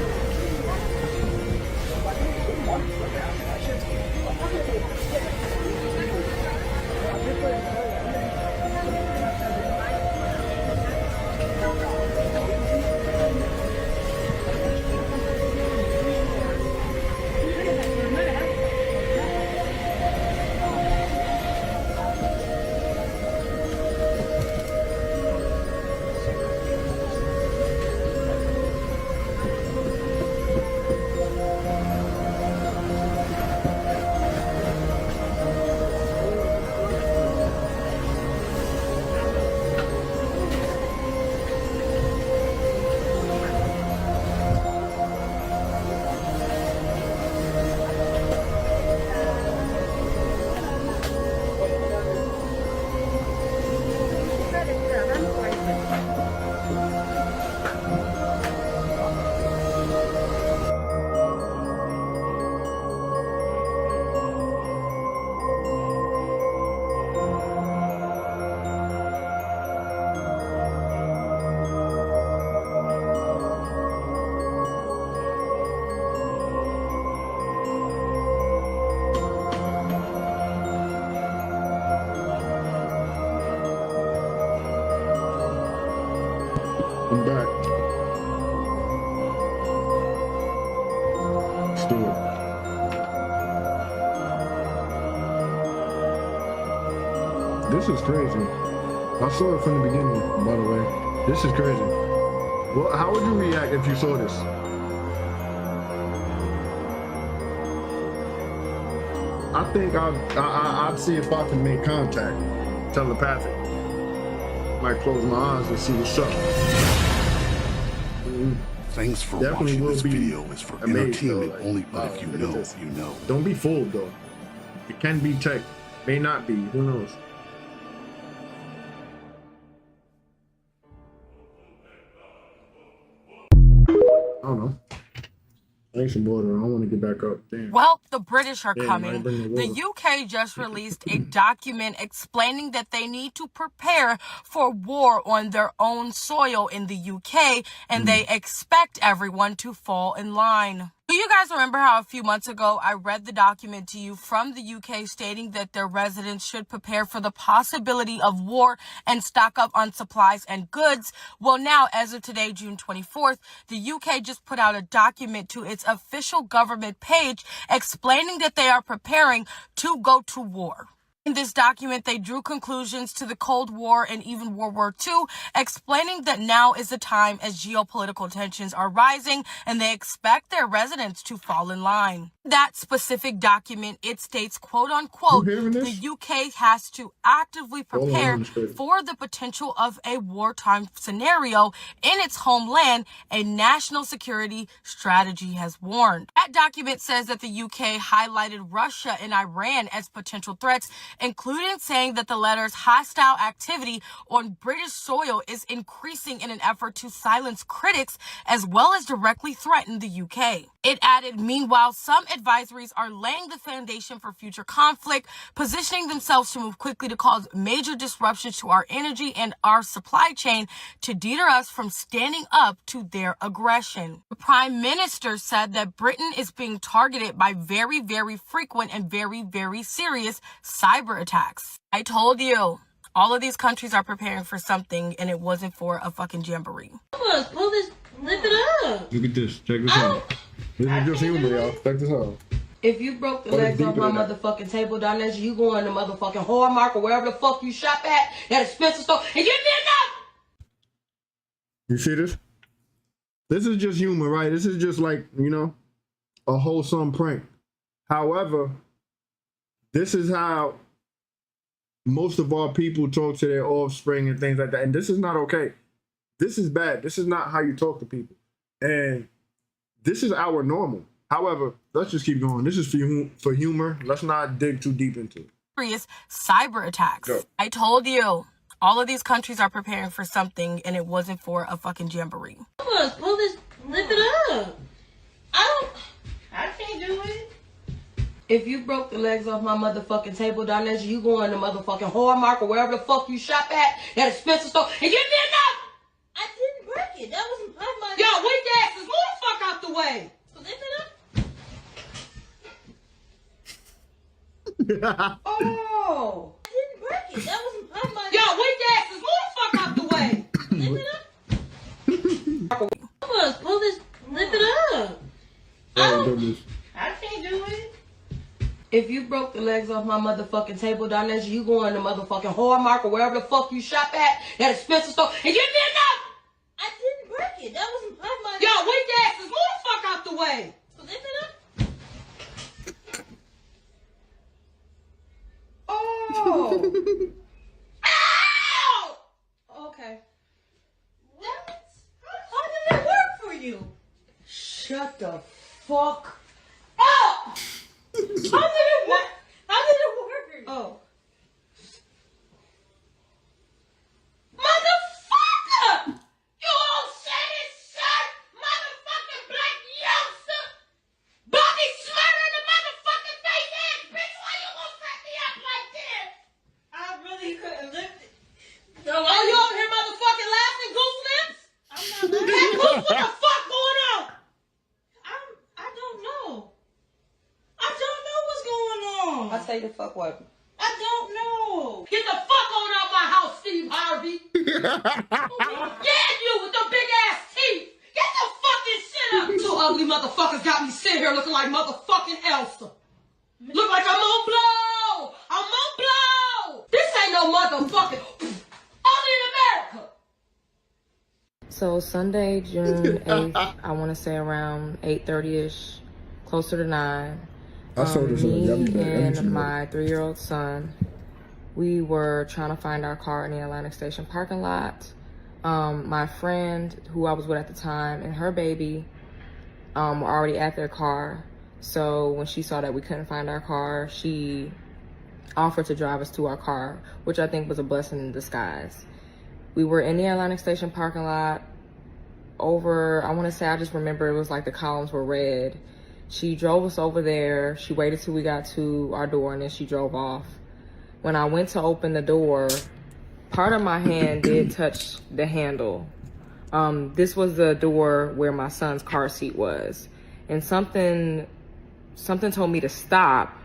I'm back. Let's do it. This is crazy. I saw it from the beginning, by the way. This is crazy. Well, how would you react if you saw this? I think I'd see if I can make contact, telepathic. Might close my eyes and see what's up. Thanks for Definitely watching. will This be video is for amazed, entertainment though, only, but if you look at know, this. you know. Don't be fooled though. It can be tech, may not be. Who knows? I don't know. I need some water. I want to get back up. Damn. Well, the British are Damn, coming. I ain't bring no The water. UK just released a document explaining that they need to prepare for war on their own soil in the UK, and they expect everyone to fall in line. Do you guys remember how a few months ago I read the document to you from the UK stating that their residents should prepare for the possibility of war and stock up on supplies and goods? Well, now, as of today, June 24th, the UK just put out a document to its official government page explaining that they are preparing to go to war. In this document, they drew conclusions to the Cold War and even World War II, explaining that now is the time as geopolitical tensions are rising and they expect their residents to fall in line. That specific document, it states, quote unquote, the UK has to actively prepare for the potential of a wartime scenario in its homeland, a national security strategy has warned. That document says that the UK highlighted Russia and Iran as potential threats, including saying that the letter's hostile activity on British soil is increasing in an effort to silence critics as well as directly threaten the UK. It added, meanwhile, some advisories are laying the foundation for future conflict, positioning themselves to move quickly to cause major disruptions to our energy and our supply chain to deter us from standing up to their aggression. The Prime Minister said that Britain is being targeted by very, very frequent and very, very serious cyber attacks. I told you, all of these countries are preparing for something, and it wasn't for a fucking jamboree. Pull this, lift it up. Look at this. Check this out. This is just humor, y'all. Check this out. If you broke the Oh, legs it's off my deeper than that. motherfucking table down there, you going to motherfucking Hallmark or wherever the fuck you shop at, that expensive store, and give me enough. You see this? This is just humor, right? This is just like, you know, a wholesome prank. However, this is how most of our people talk to their offspring and things like that. And this is not okay. This is bad. This is not how you talk to people. And this is our normal. However, let's just keep going. This is for humor. Let's not dig too deep into it. Serious cyber attacks. Go. I told you, all of these countries are preparing for something, and it wasn't for a fucking jamboree. Pull this, lift it up. I can't do it. If you broke the legs off my motherfucking table down there, you going to motherfucking Hallmark or wherever the fuck you shop at, that expensive store, and give me enough. I didn't break it. That wasn't part of my... Yo, weak asses, move the fuck out the way. Lift it up. Oh. I didn't break it. That wasn't part of my... Yo, weak asses, move the fuck out the way. Lift it up. Pull this, lift it up. I can't do it. If you broke the legs off my motherfucking table down there, you going to motherfucking Hallmark or wherever the fuck you shop at, that expensive store, and give me enough. I didn't break it. That wasn't part of my... Yo, weak asses, move the fuck out the way. Lift it up. Oh. Ow! Okay. What? How did it work for you? Shut the fuck up! How did it work? How did it work for you? Oh. Motherfucker! You old shitty shirt, motherfucking black youngster! Bobby Smurder in the motherfucking face ass bitch! Why you gonna set me up like this? I really couldn't lift it. Oh, you over here motherfucking laughing, goose lips? I'm not laughing. Hey, goose, what the fuck going on? I don't know. I don't know what's going on. I say the fuck what? I don't know. Get the fuck on out my house, Steve Harvey. Yeah, you with the big ass teeth. Get the fucking shit up. Two ugly motherfuckers got me sitting here looking like motherfucking Elsa. Look like I'm on blow. I'm on blow. This ain't no motherfucking... Only in America. So Sunday, June 8th, I want to say around 8:30ish, closer to 9. I saw this Me on and my 3-year-old son, we were trying to find our car in the Atlantic Station parking lot. My friend, who I was with at the time, and her baby were already at their car. So when she saw that we couldn't find our car, she offered to drive us to our car, which I think was a blessing in disguise. We were in the Atlantic Station parking lot over, I want to say, I just remember it was like the columns were red. She drove us over there. She waited till we got to our door, and then she drove off. When I went to open the door, part of my hand did touch the handle. This was the door where my son's car seat was. And something told me to stop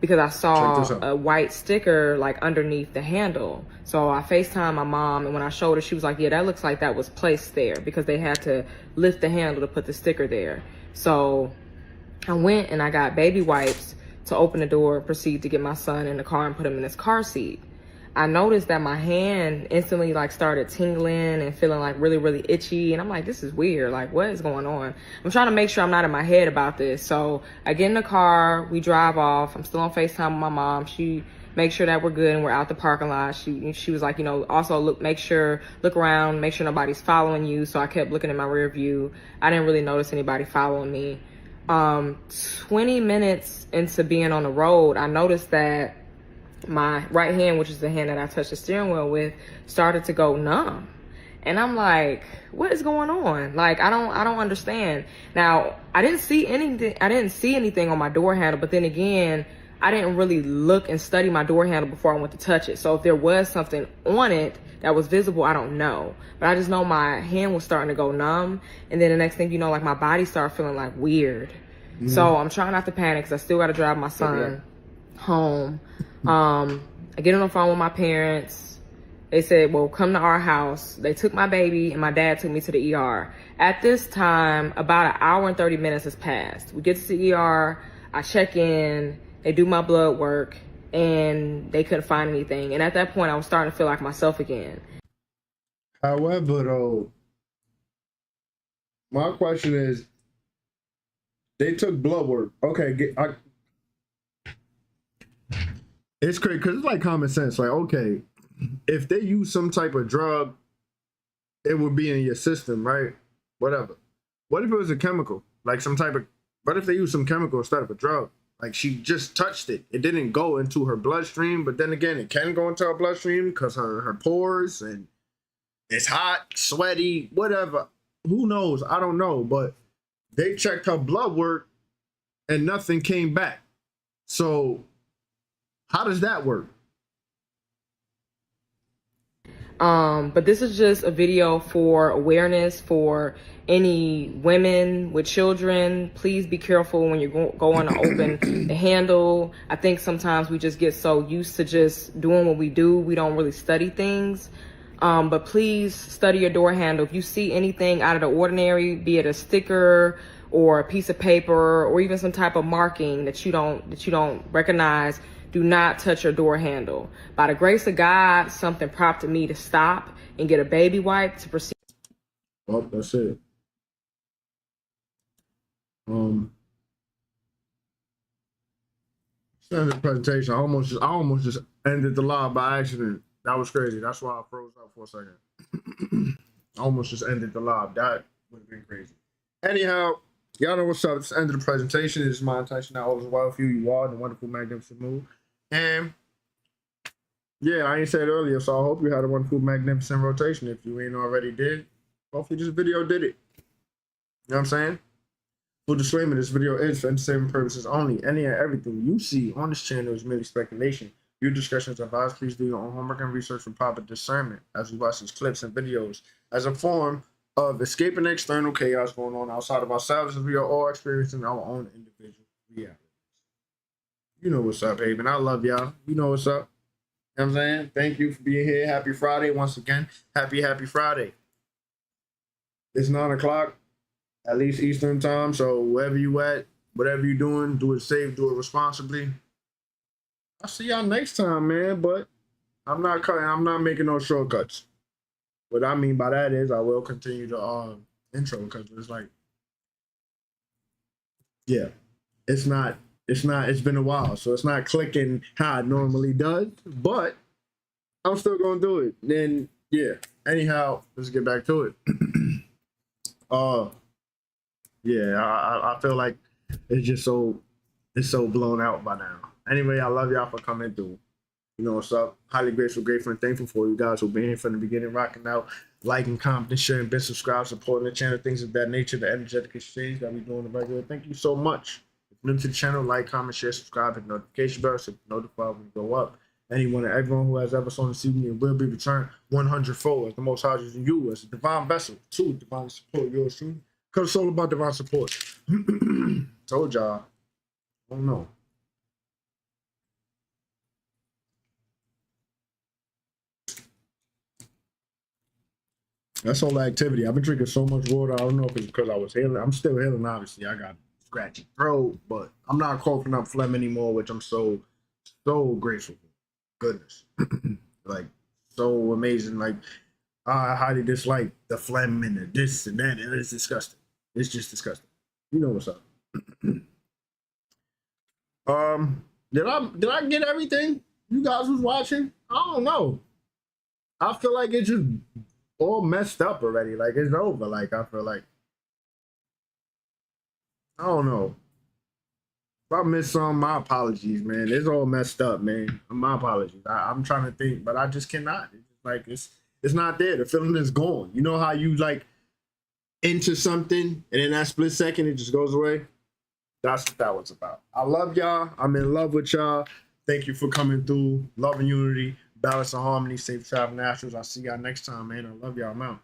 because I saw a white sticker like underneath the handle. So I FaceTimed my mom, and when I showed her, she was like, yeah, that looks like that was placed there because they had to lift the handle to put the sticker there. So I went and I got baby wipes to open the door and proceed to get my son in the car and put him in his car seat. I noticed that my hand instantly like started tingling and feeling like really, really itchy. And I'm like, this is weird. Like, what is going on? I'm trying to make sure I'm not in my head about this. So I get in the car, we drive off. I'm still on FaceTime with my mom. She makes sure that we're good and we're out the parking lot. She was like, you know, also look around, make sure nobody's following you. So I kept looking in my rear view. I didn't really notice anybody following me. 20 minutes into being on the road, I noticed that my right hand, which is the hand that I touched the steering wheel with, started to go numb. And I'm like, what is going on? Like, I don't understand. Now, I didn't see anything on my door handle, but then again, I didn't really look and study my door handle before I went to touch it. So if there was something on it that was visible, I don't know. But I just know my hand was starting to go numb. And then the next thing you know, like my body started feeling like weird. Mm-hmm. So I'm trying not to panic because I still got to drive my son home. I get on the phone with my parents. They said, well, come to our house. They took my baby and my dad took me to the ER. At this time, about an hour and 30 minutes has passed. We get to the ER. I check in, they do my blood work, and they couldn't find anything. And at that point, I was starting to feel like myself again. However, though, my question is, they took blood work. Okay, it's crazy because it's like common sense. Like, okay, if they use some type of drug, it would be in your system, right? Whatever. What if it was a chemical? Like some type of, what if they use some chemical instead of a drug? Like she just touched it. It didn't go into her bloodstream, but then again, it can go into her bloodstream because her pores and it's hot, sweaty, whatever. Who knows? I don't know. But they checked her blood work and nothing came back. So how does that work? But this is just a video for awareness for any women with children. Please be careful when you're going to open the handle. I think sometimes we just get so used to just doing what we do. We don't really study things. But please study your door handle. If you see anything out of the ordinary, be it a sticker or a piece of paper or even some type of marking that you don't recognize, do not touch your door handle. By the grace of God, something prompted me to stop and get a baby wipe to proceed. Well, that's it. Standard presentation. I almost just ended the live by accident. That was crazy. That's why I froze up for a second. I almost just ended the live. That would have been crazy. Anyhow, y'all know what's up. It's the end of the presentation. It is my intention that all is well with you. You are the wonderful, magnificent move. And yeah, I ain't said earlier, so I hope you had a wonderful, magnificent rotation. If you ain't already did, hopefully this video did it. You know what I'm saying? Full disclaimer, this video is for entertainment purposes only. Any and everything you see on this channel is merely speculation. Your discretion is advised. Please do your own homework and research for proper discernment as we watch these clips and videos as a form of escaping external chaos going on outside of ourselves, as we are all experiencing our own individual reality. You know what's up, Haven. I love y'all. You know what's up. You know what I'm saying? Thank you for being here. Happy Friday once again. Happy Friday. It's 9 o'clock, at least Eastern time. So wherever you at, whatever you doing, do it safe, do it responsibly. I'll see y'all next time, man. But I'm not making no shortcuts. What I mean by that is I will continue the intro because it's like, yeah, it's been a while, so it's not clicking how it normally does, but I'm still gonna do it. Then yeah. Anyhow, let's get back to it. Yeah, I feel like it's so blown out by now. Anyway, I love y'all for coming through. You know what's up? Highly grateful, and thankful for you guys who've been here from the beginning, rocking out, liking, commenting, sharing, been subscribed, supporting the channel, things of that nature, the energetic exchange that we do on the regular. Thank you so much. If you're new to the channel, like, comment, share, subscribe, and notification bell so you're notified when we go up. Anyone and everyone who has ever sown a seed and will be returned 100-fold as the most high using you as a divine vessel to divine support yours truly. Because it's all about divine support. Told y'all. I don't know. That's all the activity. I've been drinking so much water. I don't know if it's because I was healing. I'm still healing, obviously. I got scratchy throat, but I'm not coughing up phlegm anymore, which I'm so grateful for. Goodness. Like, so amazing. Like, I highly dislike the phlegm and the this and that. And it's disgusting. It's just disgusting. You know what's up. Did I get everything you guys was watching? I don't know. I feel like it just all messed up already. Like, it's over. Like, I feel like, I don't know. If I missed some, my apologies, man. It's all messed up, man. My apologies. I'm trying to think, but I just cannot. It's just like, it's not there. The feeling is gone. You know how you like into something and in that split second it just goes away? That's what that was about. I love y'all. I'm in love with y'all. Thank you for coming through. Love and unity, balance and harmony, safe travel naturals. I'll see y'all next time, man. I love y'all. I'm out.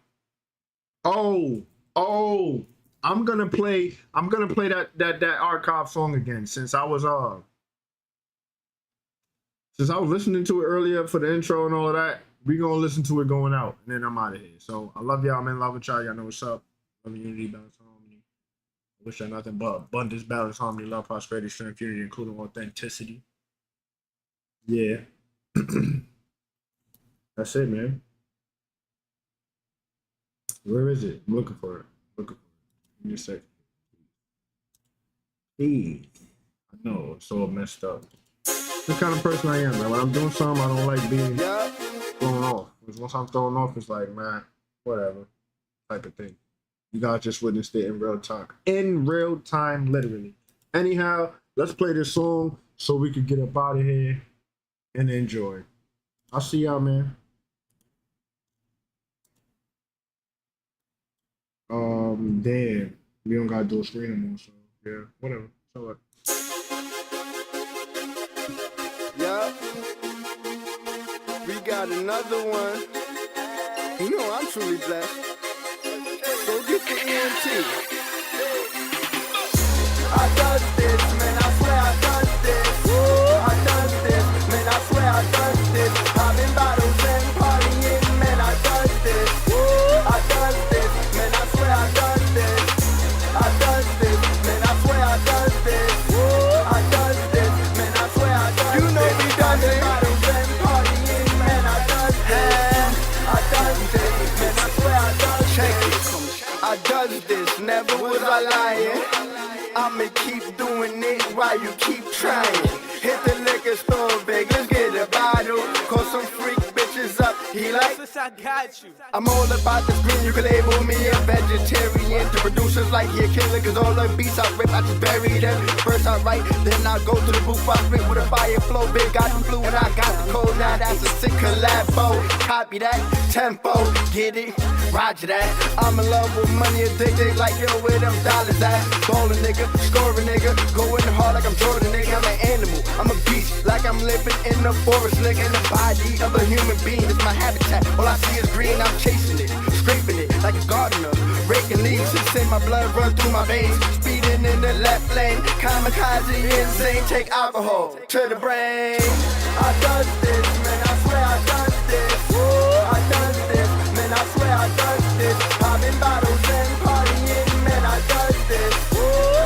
Oh, I'm gonna play that archive song again since I was listening to it earlier for the intro and all of that. We gonna listen to it going out and then I'm out of here. So I love y'all. I'm in love with y'all. Y'all know what's up. Love and unity, balance and harmony. Wish I nothing but abundance, balance, harmony, love, prosperity, strength, unity, including authenticity. Yeah. That's it, man. Where is it? I'm looking for it. Give me a second. Please. I know, it's all messed up. The kind of person I am, man. When I'm doing something, I don't like being thrown off. Because once I'm thrown off, it's like, man, whatever. Type of thing. You guys just witnessed it in real time. In real time, literally. Anyhow, let's play this song so we can get up out of here and enjoy. I'll see y'all, man. Damn. We don't gotta do a screen anymore, so yeah, whatever. So what? Yeah. We got another one. You know I'm truly blessed. Go get the ENT. I done this, man, I swear I done this. I done this, man, I swear I done this. Popping bottles and partying, man, I done this. I done this, man, I swear I done this. I done this, man, I swear I done this. I done this, man, I swear I done this. You know we done it. Bottles and partying, man, I done this. I done this, man, I swear I done this. Check it. I done this, never was I lying. I'ma keep doing it while you keep trying. Hit the liquor store, big, let's get a bottle. Call some freak bitches up, he like, I got you. I'm all about the green, you can label me a vegetarian. The producers like, yeah, killer, cause all the beats I rip, I just bury them. First I write, then I go to the booth, I spit with a fire flow. Big got the blue and I got the cold, now that's a sick collabo. Copy that, tempo, get it, roger that. I'm in love with money, addicted, like yo, where them dollars at? Ballin' nigga, scoring nigga, going hard like I'm Jordan, nigga. I'm an animal, I'm a beast, like I'm living in the forest, nigga. In the body of a human being, it's my habitat. All I see is green, I'm chasing it, scraping it like a gardener, raking leaves. It's in my blood, run through my veins, speeding in the left lane, kamikaze insane, take alcohol to the brain. I done this, man, I swear I done this. I done this, man, I swear I done this. Popping bottles and partying, man, I done this.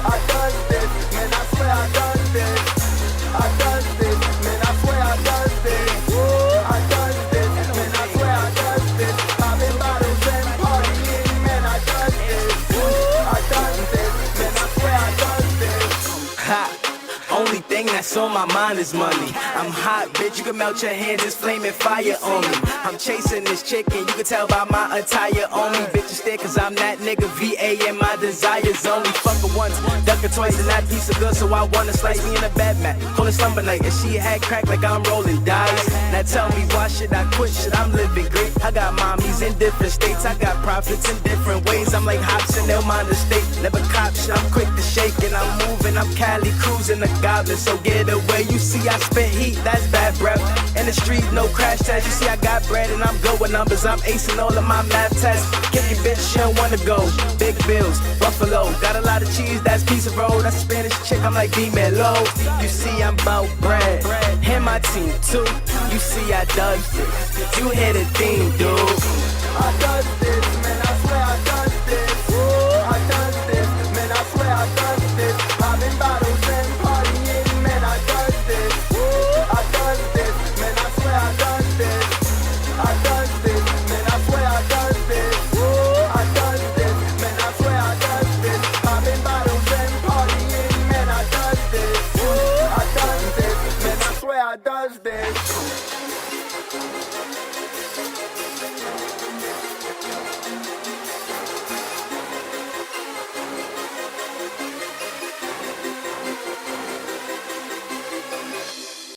I done this, man, I swear I done this. I done this, man, I swear I done this. I done this, man, I swear I done this. Popping bottles and partying, man, I done this. I done this, man, I swear I done this. Ha! Only thing that's on my mind is money. I'm hot, bitch, you can melt your hand, it's flaming fire on me. I'm chasing this chick and you can tell by my attire on me. Bitches stare cause I'm that nigga, VA and my desires only. Fuck her once, duck her twice and that piece of good, so I wanna slice me in a bed mat. Call it slumber night and she had crack like I'm rolling dice. Now tell me why should I quit shit, I'm living great. I got mommies in different states, I got profits in different ways. I'm like Hobson, they'll mind the state. Never cop shit, I'm quick to shake and I'm moving, I'm Cali cruising the goblin, so get away. You see I spit heat, that's bad breath. In the street, no crash test. You see I got bread and I'm good with numbers. I'm acing all of my math tests. Kick your bitch, she don't wanna go. Big bills, Buffalo. Got a lot of cheese, that's piece of road. That's a Spanish chick, I'm like D-Melo. You see I'm bout bread, and my team too. You see I done this, you hear the theme, dude. I done this.